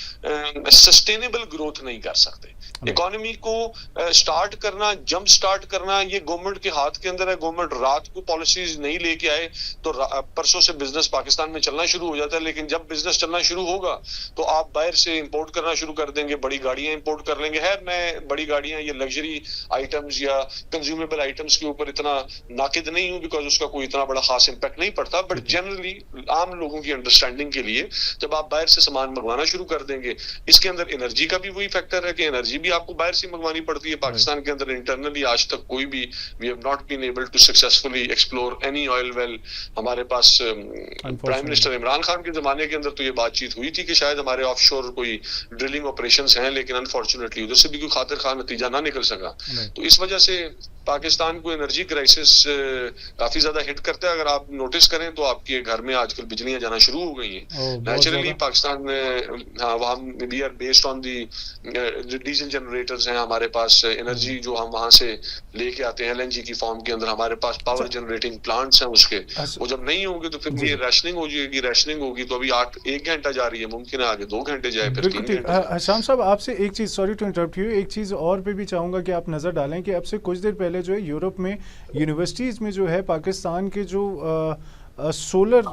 सस्टेनेबल ग्रोथ नहीं कर सकते। इकोनॉमी को स्टार्ट करना, जंप स्टार्ट करना, ये गवर्नमेंट के हाथ के अंदर है। गवर्नमेंट रात को पॉलिसीज नहीं लेके आए तो परसों से बिजनेस पाकिस्तान में चलना शुरू हो जाता है। लेकिन जब बिजनेस चलना शुरू होगा तो आप बाहर से इंपोर्ट करना शुरू कर देंगे, बड़ी गाड़ियां इंपोर्ट कर लेंगे। है, मैं बड़ी गाड़ियां, ये लग्जरी आइटम्स या कंज्यूमेबल आइटम्स के ऊपर इतना नाकिद नहीं हूं, बिकॉज उसका कोई इतना बड़ा खास इंपैक्ट नहीं पड़ता। बट जनरली आम लोगों की अंडरस्टैंडिंग के लिए जब आप बाहर से सामान मंगवाना शुरू कर देंगे, इसके अंदर एनर्जी का भी वही फैक्टर है कि एनर्जी भी आपको बाहर से मंगवानी पड़ती है। पाकिस्तान के अंदर इंटरनली आज तक कोई भी we have not been able to successfully explore any oil well. हमारे पास प्राइम मिनिस्टर इमरान खान के जमाने के अंदर तो ये बातचीत हुई थी कि शायद हमारे ऑफशोर कोई ड्रिलिंग ऑपरेशंस हैं, लेकिन अनफॉर्चुनेटली उधर से भी कोई खातिर खान नतीजा ना निकल सका। तो इस वजह से पाकिस्तान को एनर्जी क्राइसिस काफी ज्यादा हिट करता है। अगर आप नोटिस करें तो आपके घर में आजकल बिजलियां जाना शुरू हो गई हैं नेचुरली। पाकिस्तान में हाँ, वहाँ we are based on the diesel generators हैं हमारे पास। एनर्जी जो हम वहां से लेके आते हैं एलएनजी की फॉर्म के अंदर, हमारे पास पावर जनरेटिंग प्लांट्स हैं उसके। वो जब नहीं होंगे तो फिर ये रैशनिंग हो जाएगी। रैशनिंग होगी तो अभी 1 घंटा जा रही है, मुमकिन है आगे 2 घंटे जाए, फिर 3 घंटे।
शाम साहब, आपसे एक चीज़, सॉरी टू इंटरप्ट यू, एक चीज़ और पे भी चाहूँगा कि आप नज़र डालें कि अब से कुछ देर पहले जो है यूरोप में यूनिवर्सिटीज़ में जो है पाकिस्तान के जो सोलर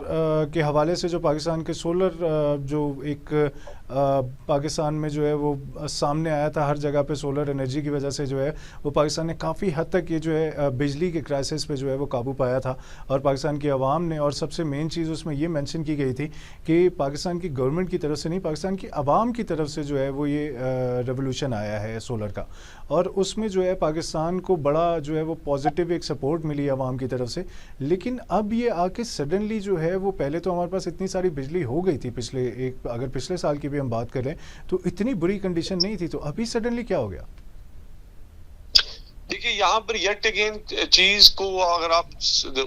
के हवाले से, जो पाकिस्तान के सोलर जो एक पाकिस्तान में जो है वो सामने आया था, हर जगह पे सोलर एनर्जी की वजह से जो है वो पाकिस्तान ने काफ़ी हद तक ये जो है बिजली के क्राइसिस पे जो है वो काबू पाया था। और पाकिस्तान की आवाम ने, और सबसे मेन चीज़ उसमें ये मेंशन की गई थी कि पाकिस्तान की गवर्नमेंट की तरफ से नहीं, पाकिस्तान की आवाम की तरफ से जो है वो ये रेवोल्यूशन आया है सोलर का। और उसमें जो है पाकिस्तान को बड़ा जो है वो पॉजिटिव एक सपोर्ट मिली आवाम की तरफ से। लेकिन अब ये आके सडनली जो है वो, पहले तो हमारे पास इतनी सारी बिजली हो गई थी अगर पिछले साल की भी हम बात करें तो इतनी बुरी कंडीशन नहीं थी, तो अभी सडनली क्या हो गया?
देखिए, यहाँ पर येट अगेन चीज को अगर आप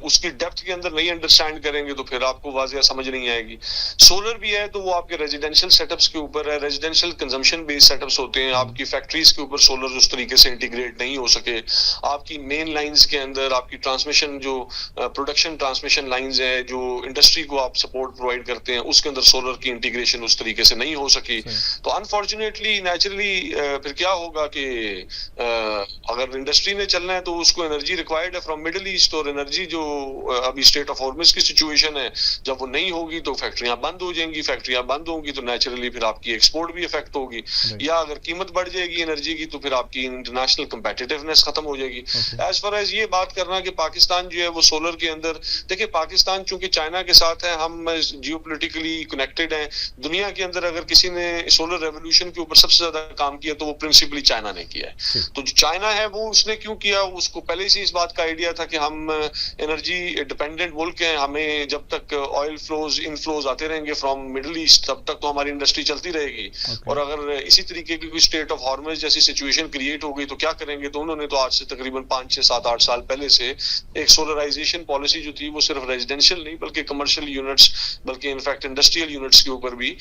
उसकी डेप्थ के अंदर नहीं अंडरस्टैंड करेंगे तो फिर आपको वाज़िया समझ नहीं आएगी। सोलर भी है तो वो आपके रेजिडेंशियल सेटअप्स के ऊपर है, रेजिडेंशियल कंजम्पशन बेस्ड सेटअप्स होते हैं। आपकी फैक्ट्रीज के ऊपर सोलर उस तरीके से इंटीग्रेट नहीं हो सके। आपकी मेन लाइंस के अंदर आपकी ट्रांसमिशन, जो प्रोडक्शन ट्रांसमिशन लाइंस है, जो इंडस्ट्री को आप सपोर्ट प्रोवाइड करते हैं, उसके अंदर सोलर की इंटीग्रेशन उस तरीके से नहीं हो सकी। तो अनफॉर्चुनेटली नेचुरली फिर क्या होगा कि अगर इंडस्ट्री ने चलना है तो उसको एनर्जी रिक्वायर्ड है फ्रॉम मिडिल ईस्ट। और एनर्जी जो अभी स्टेट ऑफ हॉर्मुज की सिचुएशन है, जब वो नहीं होगी तो फैक्ट्रियां बंद हो जाएंगी। फैक्ट्रियां बंद होंगी तो नेचुरली फिर आपकी एक्सपोर्ट भी इफेक्ट होगी, या अगर कीमत बढ़ जाएगी एनर्जी की तो फिर आपकी इंटरनेशनल कंपेटिटिवनेस खत्म हो जाएगी। एज फार एज ये बात करना कि पाकिस्तान जो है वो सोलर के अंदर, देखिए पाकिस्तान चूंकि चाइना के साथ है, हम जियोपॉलिटिकली कनेक्टेड हैं। दुनिया के अंदर अगर किसी ने सोलर रेवोल्यूशन के ऊपर सबसे ज्यादा काम किया तो वो प्रिंसिपली चाइना ने किया है। तो जो चाइना है वो उसने क्यों किया, उसको पहले से इस बात का आइडिया था कि हम एनर्जी डिपेंडेंट मुल्क हैं, हमें जब तक ऑयल फ्लोज इनफ्लोज आते रहेंगे फ्रॉम मिडिल ईस्ट तब तक तो हमारी इंडस्ट्री चलती रहेगी। और अगर इसी तरीके की कोई स्टेट ऑफ हॉर्मुज जैसी सिचुएशन क्रिएट हो गई तो क्या करेंगे। तो उन्होंने तो आज से तकरीबन 5, 6, 7, 8 साल पहले से एक सोलराइजेशन पॉलिसी जो थी वो सिर्फ रेजिडेंशियल नहीं बल्कि कमर्शियल यूनिट्स, बल्कि इनफैक्ट इंडस्ट्रियल यूनिट्स के ऊपर भी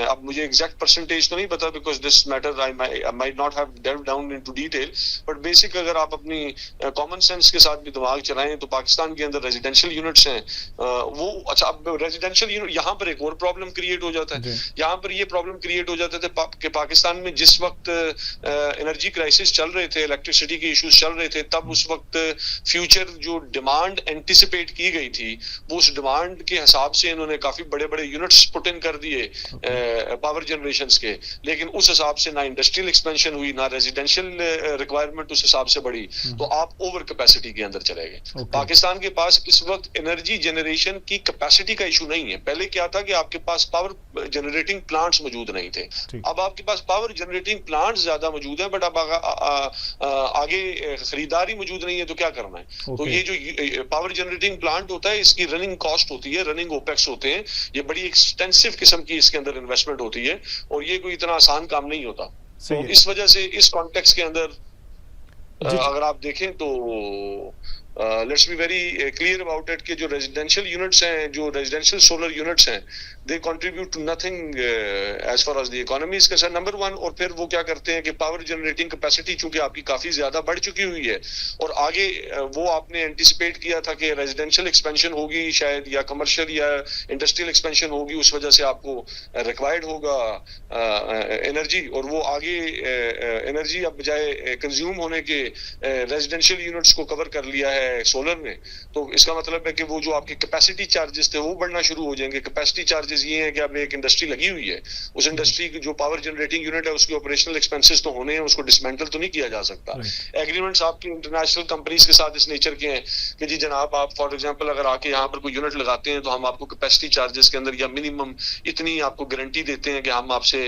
अब मुझे एग्जैक्ट परसेंटेज तो नहीं पता because this matter I might not have delved down into detail, but basic अगर आप अपनी कॉमन सेंस के साथ भी दिमाग चलाएं तो पाकिस्तान के अंदर रेजिडेंशियल यूनिट्स हैं वो, अच्छा अब रेजिडेंशियल यूनिट, यहाँ पर एक और प्रॉब्लम क्रिएट हो जाता है। यहाँ पर ये प्रॉब्लम क्रिएट हो जाता था कि पाकिस्तान में जिस वक्त एनर्जी क्राइसिस चल रहे थे, इलेक्ट्रिसिटी के इश्यूज चल रहे थे, तब उस वक्त फ्यूचर जो डिमांड एंटिसिपेट की गई थी वो उस डिमांड के हिसाब से इन्होंने काफी बड़े बड़े यूनिट्स पुट इन कर दिए पावर जनरेशन के। लेकिन उस हिसाब से ना इंडस्ट्रियल एक्सपेंशन हुई, ना रेजिडेंशियल रिक्वायरमेंट उस हिसाब से बढ़ी, तो आप ओवर कैपेसिटी के अंदर चले गए। पाकिस्तान के पास इस वक्त एनर्जी जनरेशन की कैपेसिटी का इशू नहीं है। पहले क्या था कि आपके पास पावर जनरेटिंग प्लांट्स मौजूद नहीं थे, अब आपके पास पावर जनरेटिंग प्लांट्स ज्यादा मौजूद हैं, बट अब आगे खरीदारी मौजूद नहीं है तो क्या करना है। तो ये जो पावर जनरेटिंग प्लांट होता है इसकी रनिंग कॉस्ट होती है, रनिंग ओपेक्स होते हैं, ये बड़ी एक्सटेंसिव किस्म की इसके अंदर इन्वेस्टमेंट होती है और ये कोई इतना आसान काम नहीं होता। तो इस वजह से इस कॉन्टेक्स्ट के अंदर अगर आप देखें तो let's be very clear about it कि जो रेजिडेंशियल यूनिट्स हैं, जो रेजिडेंशियल सोलर यूनिट्स हैं, they contribute to nothing as far as the economy is concern, number one. और फिर वो क्या करते हैं कि पावर जनरेटिंग कैपेसिटी चूंकि आपकी काफी ज्यादा बढ़ चुकी हुई है, और आगे वो आपने एंटिसिपेट किया था कि रेजिडेंशियल एक्सपेंशन होगी शायद, या कमर्शियल या इंडस्ट्रियल एक्सपेंशन होगी, उस वजह से आपको रिक्वायर्ड होगा एनर्जी, और वो आगे एनर्जी अब बजाय कंज्यूम होने के रेजिडेंशियल यूनिट्स को कवर कर लिया है सोलर ने। तो इसका मतलब है कि वो जो आपके कैपेसिटी चार्जेस थे वो बढ़ना शुरू हो जाएंगे। कैपेसिटी चार्जेस ये हैं कि अब एक इंडस्ट्री लगी हुई है, उस इंडस्ट्री की जो पावर जनरेटिंग यूनिट है उसके ऑपरेशनल एक्सपेंसेस तो होने हैं, उसको डिसमेंटल तो नहीं किया जा सकता। एग्रीमेंट्स आपके इंटरनेशनल कंपनीज के साथ इस नेचर के हैं कि जी जनाब, आप फॉर एग्जांपल अगर आके यहाँ पर कोई यूनिट लगाते हैं तो हम आपको कैपेसिटी चार्जेस के अंदर या मिनिमम इतनी आपको गारंटी देते हैं कि हम आपसे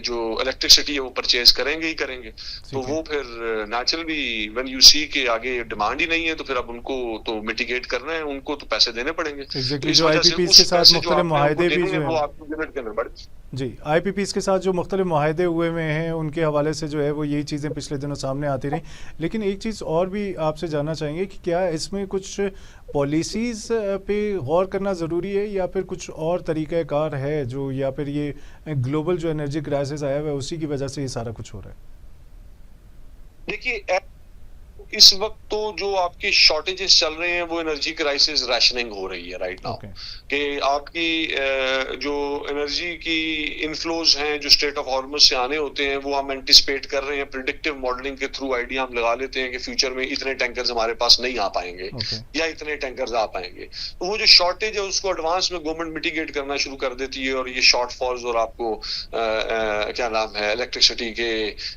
जो इलेक्ट्रिसिटी है वो परचेज करेंगे ही करेंगे। तो वो फिर नेचुरली व्हेन यू सी के आगे डिमांड ही नहीं है तो फिर अब उनको तो मिटिगेट करना है, उनको तो पैसे देने पड़ेंगे।
एग्जैक्टली, जो आईपीपीज के साथ मुख्तलिफ मुआहदे भी जो
वो आपको यूनिट के अंदर बढ़
जी, आईपीपीज के साथ जो मुख्तलिफ मुआहदे हुए में हैं उनके हवाले से जो है वो यही चीज़ें पिछले दिनों सामने आती रही। लेकिन एक चीज़ और भी आपसे जानना चाहेंगे कि क्या इसमें कुछ पॉलिसीज़ पे गौर करना ज़रूरी है, या फिर कुछ और तरीक़ाकार है जो, या फिर ये ग्लोबल जो एनर्जी क्राइसिस आया हुआ है उसी की वजह से ये सारा कुछ हो रहा है?
देखिए, इस वक्त तो जो आपके शॉर्टेजेस चल रहे हैं वो एनर्जी क्राइसिस रैशनिंग हो रही है राइट नाउ, कि आपकी जो एनर्जी की इनफ्लोज हैं जो स्ट्रेट ऑफ हॉर्मुज से आने होते हैं वो हम एंटिसिपेट कर रहे हैं। प्रिडिक्टिव मॉडलिंग के थ्रू आइडिया हम लगा लेते हैं कि फ्यूचर में इतने टैंकर्स हमारे पास नहीं आ पाएंगे या इतने टैंकर्स आ पाएंगे। तो वो जो शॉर्टेज है उसको एडवांस में गवर्नमेंट मिटिगेट करना शुरू कर देती है, और ये शॉर्टफॉल्स और आपको क्या नाम है इलेक्ट्रिसिटी के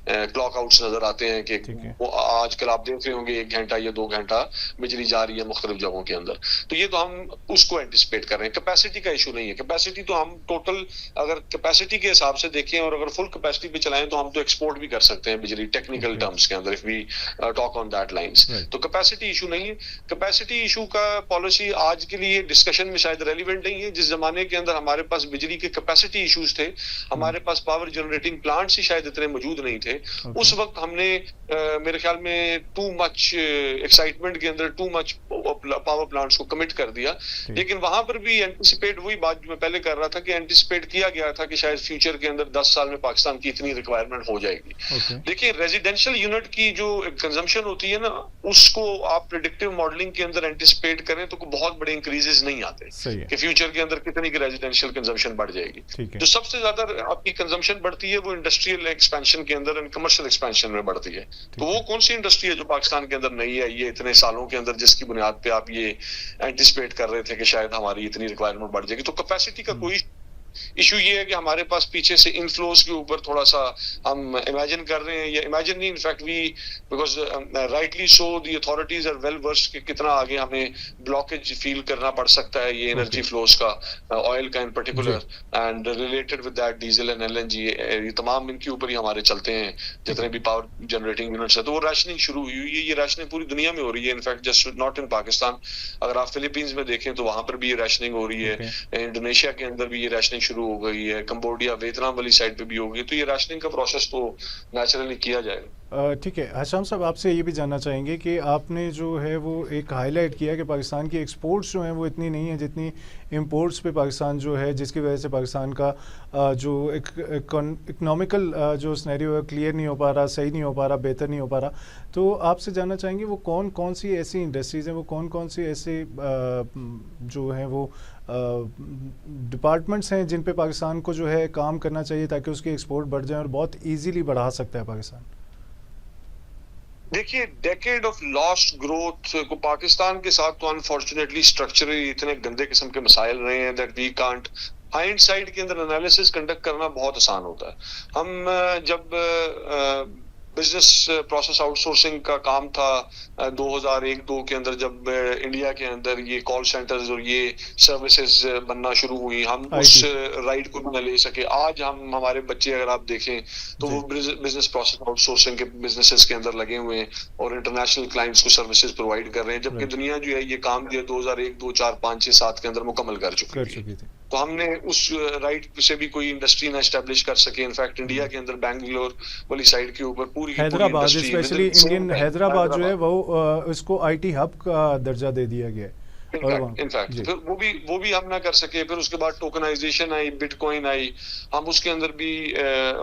क्लॉक आउट्स नजर आते हैं कि वो आजकल आप देख रहे होंगे 1 घंटा या 2 घंटा बिजली जा रही है मुख्तलिफ जगहों के अंदर। तो ये तो हम उसको एंटिसिपेट कर रहे हैं। कैपेसिटी का इशू नहीं है, कैपेसिटी तो हम टोटल अगर कैपेसिटी के हिसाब से देखें और अगर फुल कैपेसिटी पे चलाएं तो हम तो एक्सपोर्ट भी कर सकते हैं बिजली टेक्निकल टर्म्स के अंदर, if we talk on that lines. तो कैपेसिटी इशू नहीं है। कैपेसिटी इशू का पॉलिसी आज के लिए डिस्कशन में शायद रेलिवेंट नहीं है। जिस जमाने के अंदर हमारे पास बिजली के कैपेसिटी इश्यूज थे, हमारे पास पावर जनरेटिंग प्लांट्स ही शायद इतने मौजूद नहीं थे, उस वक्त हमने मेरे ख्याल में टू मच एक्साइटमेंट के अंदर टू मच पावर प्लांट्स को कमिट कर दिया। लेकिन वहां पर भी एंटिसिपेट, वही बात जो मैं पहले कर रहा था कि एंटिसिपेट किया गया था कि शायद फ्यूचर के अंदर 10 साल में पाकिस्तान की इतनी रिक्वायरमेंट हो जाएगी। देखिए, रेजिडेंशियल यूनिट की जो कंजम्पशन होती है ना, उसको आप प्रेडिक्टिव मॉडलिंग के अंदर एंटिसिपेट करें तो बहुत बड़े इंक्रीजेस नहीं आते कि फ्यूचर के अंदर कितनी की रेजिडेंशियल कंजम्पशन बढ़ जाएगी। जो सबसे ज्यादा आपकी कंजम्पशन बढ़ती है वो इंडस्ट्रियल एक्सपेंशन के अंदर एंड कमर्शियल एक्सपेंशन में बढ़ती है। तो वो कौन सी इंडस्ट्री है जो पाकिस्तान के अंदर नहीं है ये इतने सालों के अंदर, जिसकी बुनियाद पे आप ये एंटिसिपेट कर रहे थे कि शायद हमारी इतनी रिक्वायरमेंट बढ़ जाएगी। तो कैपेसिटी का कोई इशू ये है कि हमारे पास पीछे से इनफ्लोस के ऊपर थोड़ा सा हम इमेजिन कर रहे हैं, या इमेजिन नहीं, in fact we because rightly so the authorities are well versed कि कितना आगे हमें ब्लॉकेज फील करना पड़ सकता है ये एनर्जी फ्लोस का, ऑयल का इन particular and related with that diesel and LNG, ये तमाम इनके ऊपर ही हमारे चलते हैं जितने भी पावर जनरेटिंग यूनिट्स है। तो वो राशनिंग शुरू हुई है, ये राशनिंग पूरी दुनिया में हो रही है, in fact just not in Pakistan. अगर आप फिलीपींस में देखें तो वहां पर भी ये राशनिंग हो रही है, इंडोनेशिया के अंदर भी ये राशनिंग शुरू हो गई है, कंबोडिया वियतनाम वाली साइड पे भी होगी। तो ये राशनिंग का प्रोसेस तो नेचुरली किया जाएगा।
ठीक है हशाम साहब, आपसे ये भी जानना चाहेंगे कि आपने जो है वो एक हाईलाइट किया कि पाकिस्तान की एक्सपोर्ट्स जो हैं वो इतनी नहीं है जितनी इंपोर्ट्स पे पाकिस्तान जो है, जिसकी वजह से पाकिस्तान का जो इकनॉमिकल जो सिनेरियो है क्लियर नहीं हो पा रहा, सही नहीं हो पा रहा, बेहतर नहीं हो पा रहा। तो आपसे जानना चाहेंगे वो कौन कौन सी ऐसी इंडस्ट्रीज़ हैं, वो कौन कौन सी ऐसे जो हैं वो डिपार्टमेंट्स हैं जिन पे पाकिस्तान को जो है काम करना चाहिए ताकि उसकी एक्सपोर्ट बढ़ जाए और बहुत ईजीली बढ़ा सकता है पाकिस्तान?
देखिए, डेकेड ऑफ लॉस्ट ग्रोथ को पाकिस्तान के साथ तो अनफॉर्चुनेटली स्ट्रक्चरली इतने गंदे किस्म के मसाइल रहे हैं दैट वी कांट हाइंडसाइट के अंदर एनालिसिस कंडक्ट करना बहुत आसान होता है। हम जब बिजनेस प्रोसेस आउटसोर्सिंग का काम था 2001-2 के अंदर, जब इंडिया के अंदर ये कॉल सेंटर्स और ये सर्विसेज बनना शुरू हुई, हम उस राइड को भी न ले सके। आज हम हमारे बच्चे अगर आप देखें तो वो बिजनेस प्रोसेस आउटसोर्सिंग के बिजनेसेस के अंदर लगे हुए हैं और इंटरनेशनल क्लाइंट्स को सर्विसेज प्रोवाइड कर रहे हैं, जबकि दुनिया जो है ये काम जो है 2001, 2, 4, 5, 6, 7 के अंदर मुकम्मल कर चुकी थी। तो हमने उस राइट से भी कोई इंडस्ट्री ना एस्टेब्लिश कर सके। इनफैक्ट इंडिया के अंदर बैंगलोर वाली साइड के ऊपर पूरी की पूरी
Hyderabad,
industry
specially Indian Hyderabad जो है वो उसको आईटी हब का दर्जा दे दिया गया है।
इनफैक्ट फिर वो भी हम ना कर सके। फिर उसके बाद टोकनाइजेशन आई, बिटकॉइन आई, हम उसके अंदर भी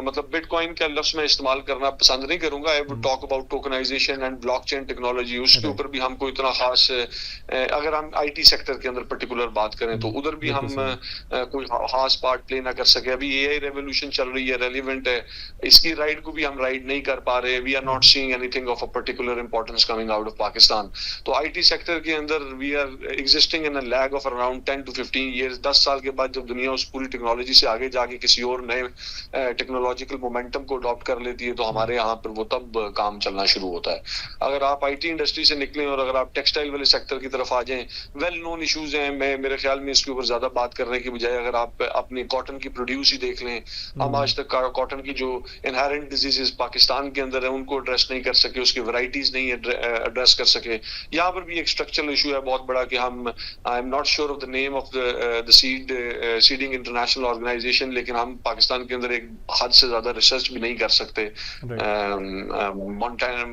मतलब बिटकॉइन का लफ्ज मैं इस्तेमाल करना पसंद नहीं करूंगा। I would talk about tokenisation and blockchain technology. उसके ऊपर भी हमको इतना खास, अगर हम आईटी सेक्टर के अंदर पर्टिकुलर बात करें तो उधर भी हम कोई खास पार्ट प्ले ना कर सके। अभी एआई रेवोल्यूशन चल रही है, रेलिवेंट है, इसकी राइड को भी हम राइड नहीं कर पा रहे। We are not seeing anything of a particular importance coming out of Pakistan. तो आईटी सेक्टर के अंदर we are existing in a lag of around 10 to 15 years। 10 साल के बाद जब दुनिया उस पूरी टेक्नोलॉजी से आगे जाके किसी और नए टेक्नोलॉजिकल मोमेंटम को अडॉप्ट कर लेती है तो हमारे यहाँ पर वो तब काम चलना शुरू होता है। अगर आप आईटी इंडस्ट्री से निकलें और अगर आप टेक्सटाइल वाले सेक्टर की तरफ आ जाएं, वेल नोन इश्यूज हैं। मेरे ख्याल में इसके ऊपर ज्यादा बात करने की बजाय अगर आप अपनी कॉटन की प्रोड्यूस ही देख लें, हम आज तक कॉटन की जो इनहेरेंट डिजीजेस पाकिस्तान के अंदर है उनको एड्रेस नहीं कर सके, उसकी वैरायटीज नहीं एड्रेस कर सके। यहाँ पर भी एक स्ट्रक्चरल इशू है बहुत बड़ा कि हम, I am not sure of the name of the seeding international organisation, लेकिन हम पाकिस्तान के अंदर एक हद से ज्यादा रिसर्च भी नहीं कर सकते। I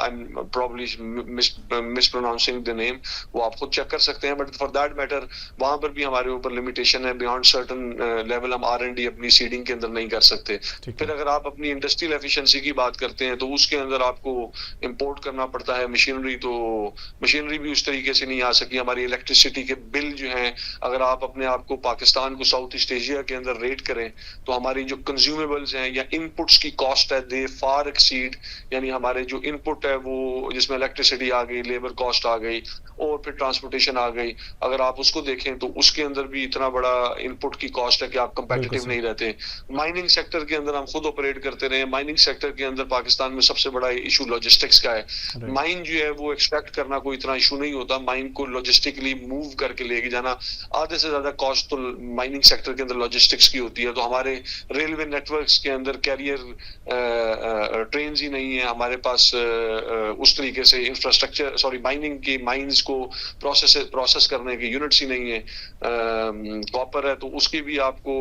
am probably mispronouncing the name, वो आप खुद चेक कर सकते हैं। बट फॉर दैट मैटर वहां पर भी हमारे ऊपर लिमिटेशन है। बियॉन्ड सर्टन लेवल हम R&D अपनी सीडिंग के अंदर नहीं कर सकते। फिर अगर आप अपनी इंडस्ट्रियल एफिशिएंसी की बात करते हैं तो उसके अंदर आपको इंपोर्ट करना पड़ता है मशीनरी, तो मशीनरी भी उस तरीके से नहीं आ सकी। हमारी इलेक्ट्रिसिटी के बिल जो हैं, अगर आप अपने आप को पाकिस्तान को साउथ ईस्ट एशिया के अंदर रेट करें तो हमारी जो कंज्यूमेबल्स हैं या इनपुट्स की कॉस्ट है, दे फार एक्सीड, यानी हमारे जो इनपुट है वो जिसमें इलेक्ट्रिसिटी आ गई, लेबर कॉस्ट आ गई और फिर ट्रांसपोर्टेशन आ गई, अगर आप उसको देखें तो उसके अंदर भी इतना बड़ा इनपुट की कॉस्ट है कि आप कंपेटिटिव नहीं रहते। माइनिंग सेक्टर के अंदर हम खुद ऑपरेट करते रहे। माइनिंग सेक्टर के अंदर पाकिस्तान में सबसे बड़ा इशू लॉजिस्टिक्स का है। माइन जो है वो एक्सट्रैक्ट करना कोई इतना इशू नहीं होता, माइन को लॉजिस्टिकली मूव करके लेके जाना, आधे से ज्यादा कॉस्ट तो माइनिंग सेक्टर के अंदर लॉजिस्टिक्स की होती है। तो हमारे रेलवे नेटवर्क्स के अंदर कैरियर ट्रेन्स ही नहीं है, हमारे पास उस तरीके से इंफ्रास्ट्रक्चर, सॉरी माइनिंग की माइंस को प्रोसेस करने की यूनिट्स ही नहीं है। कॉपर है तो उसकी भी आपको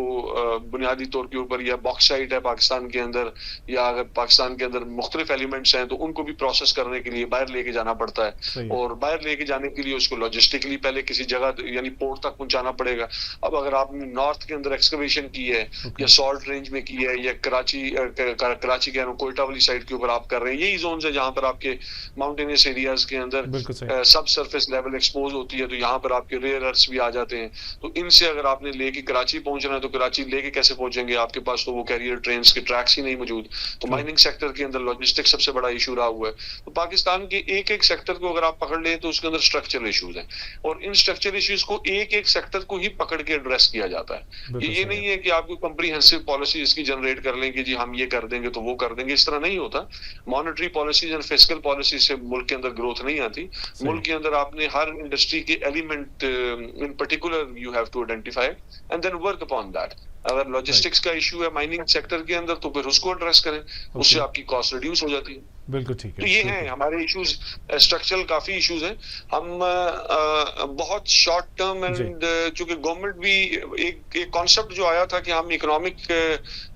बुनियादी तौर के ऊपर, या बॉक्साइट है पाकिस्तान के अंदर, या अगर पाकिस्तान के अंदर मुख्तलिफ एलिमेंट्स हैं तो उनको भी प्रोसेस करने के लिए बाहर लेके जाना पड़ता है। और बाहर लेके जाने के लिए उसको लॉजिस्टिकली पहले किसी जगह यानी पोर्ट तक पहुंचाना पड़ेगा। अब अगर आपने नॉर्थ के अंदर एक्सकवेशन की है या सॉल्ट रेंज में की है या कराची कह रहा हूँ कोयटा वाली साइड के ऊपर आप कर रहे हैं, यही जोन है जहां पर आपके माउंटेनियस एरियाज के अंदर सब सरफेस लेवल एक्सपोज होती है, तो यहाँ पर आपके रेयर अर्थ भी आ जाते हैं। तो इनसे अगर आपने लेके कराची पहुंचना है तो कराची लेके कैसे पहुंचेंगे, आपके पास तो वो कैरियर ट्रेन के ट्रैक्स ही नहीं मौजूद। तो माइनिंग सेक्टर के अंदर लॉजिस्टिक्स सबसे बड़ा इशू रहा हुआ है। तो पाकिस्तान के एक एक सेक्टर को अगर आप पकड़ लें तो उसके अंदर स्ट्रक्चरल इशूज हैं, और इन स्ट्रक्चरल इशूज को एक एक सेक्टर को ही पकड़ के एड्रेस किया जाता है। ये नहीं है कि आपको कंप्रीहेंसिव पॉलिसी इसकी जनरेट कर लें कि जी हम ये कर देंगे तो वो कर देंगे, इस तरह नहीं होता। Monetary policies and fiscal policy से मुल्क के अंदर ग्रोथ नहीं आती। मुल्क के अंदर आपने हर इंडस्ट्री के element in particular you have to identify and then work upon that. अगर लॉजिस्टिक्स का इशू है माइनिंग सेक्टर के अंदर तो फिर उसको एड्रेस करें, उससे आपकी कॉस्ट रिड्यूस हो जाती है।
बिल्कुल ठीक है।
तो ये हैं हमारे इश्यूज, स्ट्रक्चरल काफी इश्यूज हैं। हम बहुत शॉर्ट टर्म एंड चूंकि गवर्नमेंट भी एक कॉन्सेप्ट जो आया था कि हम इकोनॉमिक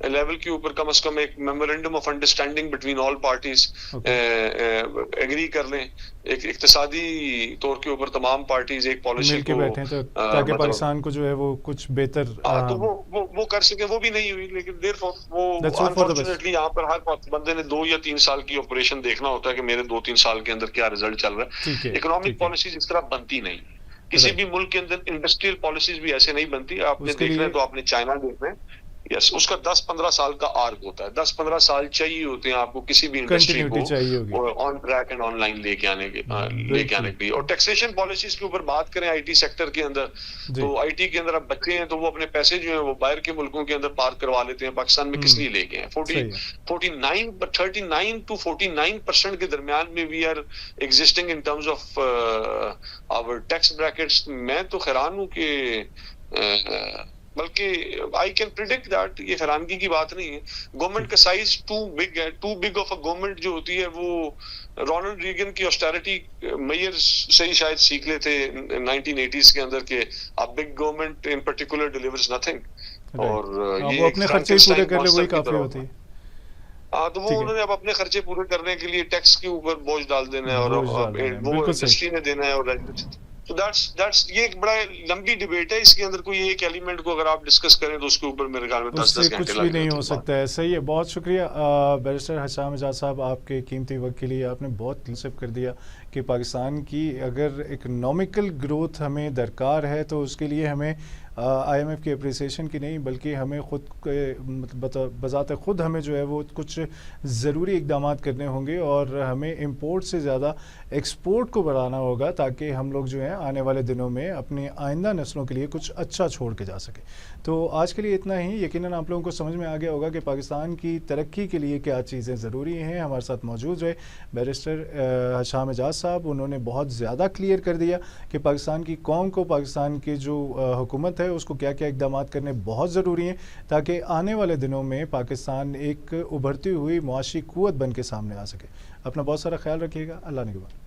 लेवल के ऊपर कम से कम एक memorandum of understanding between all parties agree कर लें, एक इक्तिसादी तौर के ऊपर तमाम पार्टीज एक पॉलिसी
मिलके बैठे तो ताकि पाकिस्तान को जो है वो कुछ बेहतर
तो वो कर सके, वो भी नहीं हुई। लेकिन देयरफॉर वो अनफॉर्चुनेटली यहाँ पर हर बंदे ने 2 या 3 साल की ऑपरेशन देखना होता है कि मेरे 2-3 साल के अंदर क्या रिजल्ट चल रहा है। इकोनॉमिक पॉलिसीज इस तरह बनती नहीं, किसी भी मुल्क के अंदर इंडस्ट्रियल पॉलिसीज भी ऐसे नहीं बनती। आपने देखना है तो आपने चाइना देखना है, यस, उसका 10-15 साल का आर्क होता है। 10-15 साल चाहिए होते हैं आपको किसी भी इंडस्ट्री को ऑन ट्रैक एंड ऑनलाइन लेके आने के लिए। और टैक्सेशन पॉलिसीज के ऊपर बात करें आईटी सेक्टर के अंदर, तो आईटी के अंदर अब बच्चे हैं तो वो अपने पैसे जो है वो बाहर के मुल्कों के अंदर पार्क करवा लेते हैं, पाकिस्तान में किस लिए लेके हैं। 39 to 49% के दरमियान में we are existing in terms of our tax brackets. मैं तो हैरान हूं कि बल्कि आई कैन प्रिडिक्ट दैट ये हैरानगी की बात नहीं है। गवर्नमेंट का साइज टू बिग है, too big of a government जो होती है वो रोनाल्ड रीगन की ऑस्टेरिटी मेयर से ही शायद सीख लेते 1980s के अंदर के अब big government in particular delivers nothing. और
हाँ,
ये
वो
एक
अपने खर्चे ही पूरे कर ले वही काफी
तरह
होती है।
हाँ, तो वो उन्होंने अब अपने खर्चे पूरे करने के लिए टैक्स के ऊपर बोझ डाल देना है और
बोझ डाल देना है,
वो
बिल्कुल सही।
इंडस्ट्री ने देना है और तो दैट्स ये एक बड़ा लंबी डिबेट है। इसके अंदर कोई एक एलिमेंट को अगर आप डिस्कस करें तो उसके ऊपर मेरे ख्याल में 10
उससे
घंटे
कुछ
लग
भी नहीं
जाते
हो
हैं।
सकता है। सही है, बहुत शुक्रिया बैरिस्टर हशाम एजाज साहब, आपके कीमती वक्त के लिए। आपने बहुत मुनसिब कर दिया कि पाकिस्तान की अगर इकनॉमिकल ग्रोथ हमें दरकार है तो उसके लिए हमें IMF की अप्रिसिएशन की नहीं बल्कि हमें ख़ुद मतलब बज़ात ख़ुद हमें जो है वो कुछ ज़रूरी इक़दाम करने होंगे और हमें इंपोर्ट से ज़्यादा एक्सपोर्ट को बढ़ाना होगा ताकि हम लोग जो है आने वाले दिनों में अपनी आइंदा नस्लों के लिए कुछ अच्छा छोड़ के जा सकें। तो आज के लिए इतना ही। यकीनन आप लोगों को समझ में आ गया होगा कि पाकिस्तान की तरक्की के लिए क्या चीज़ें ज़रूरी हैं। हमारे साथ मौजूद रहे बैरिस्टर हशाम एजाज साहब, उन्होंने बहुत ज़्यादा क्लियर कर दिया कि पाकिस्तान की कौम को पाकिस्तान की जो हुकूमत है उसको क्या क्या इक़दाम करने बहुत ज़रूरी हैं ताकि आने वाले दिनों में पाकिस्तान एक उभरती हुई मुआशी क़ुव्वत बन के सामने आ सके। अपना बहुत सारा ख्याल रखिएगा। अल्लाह निगहबान।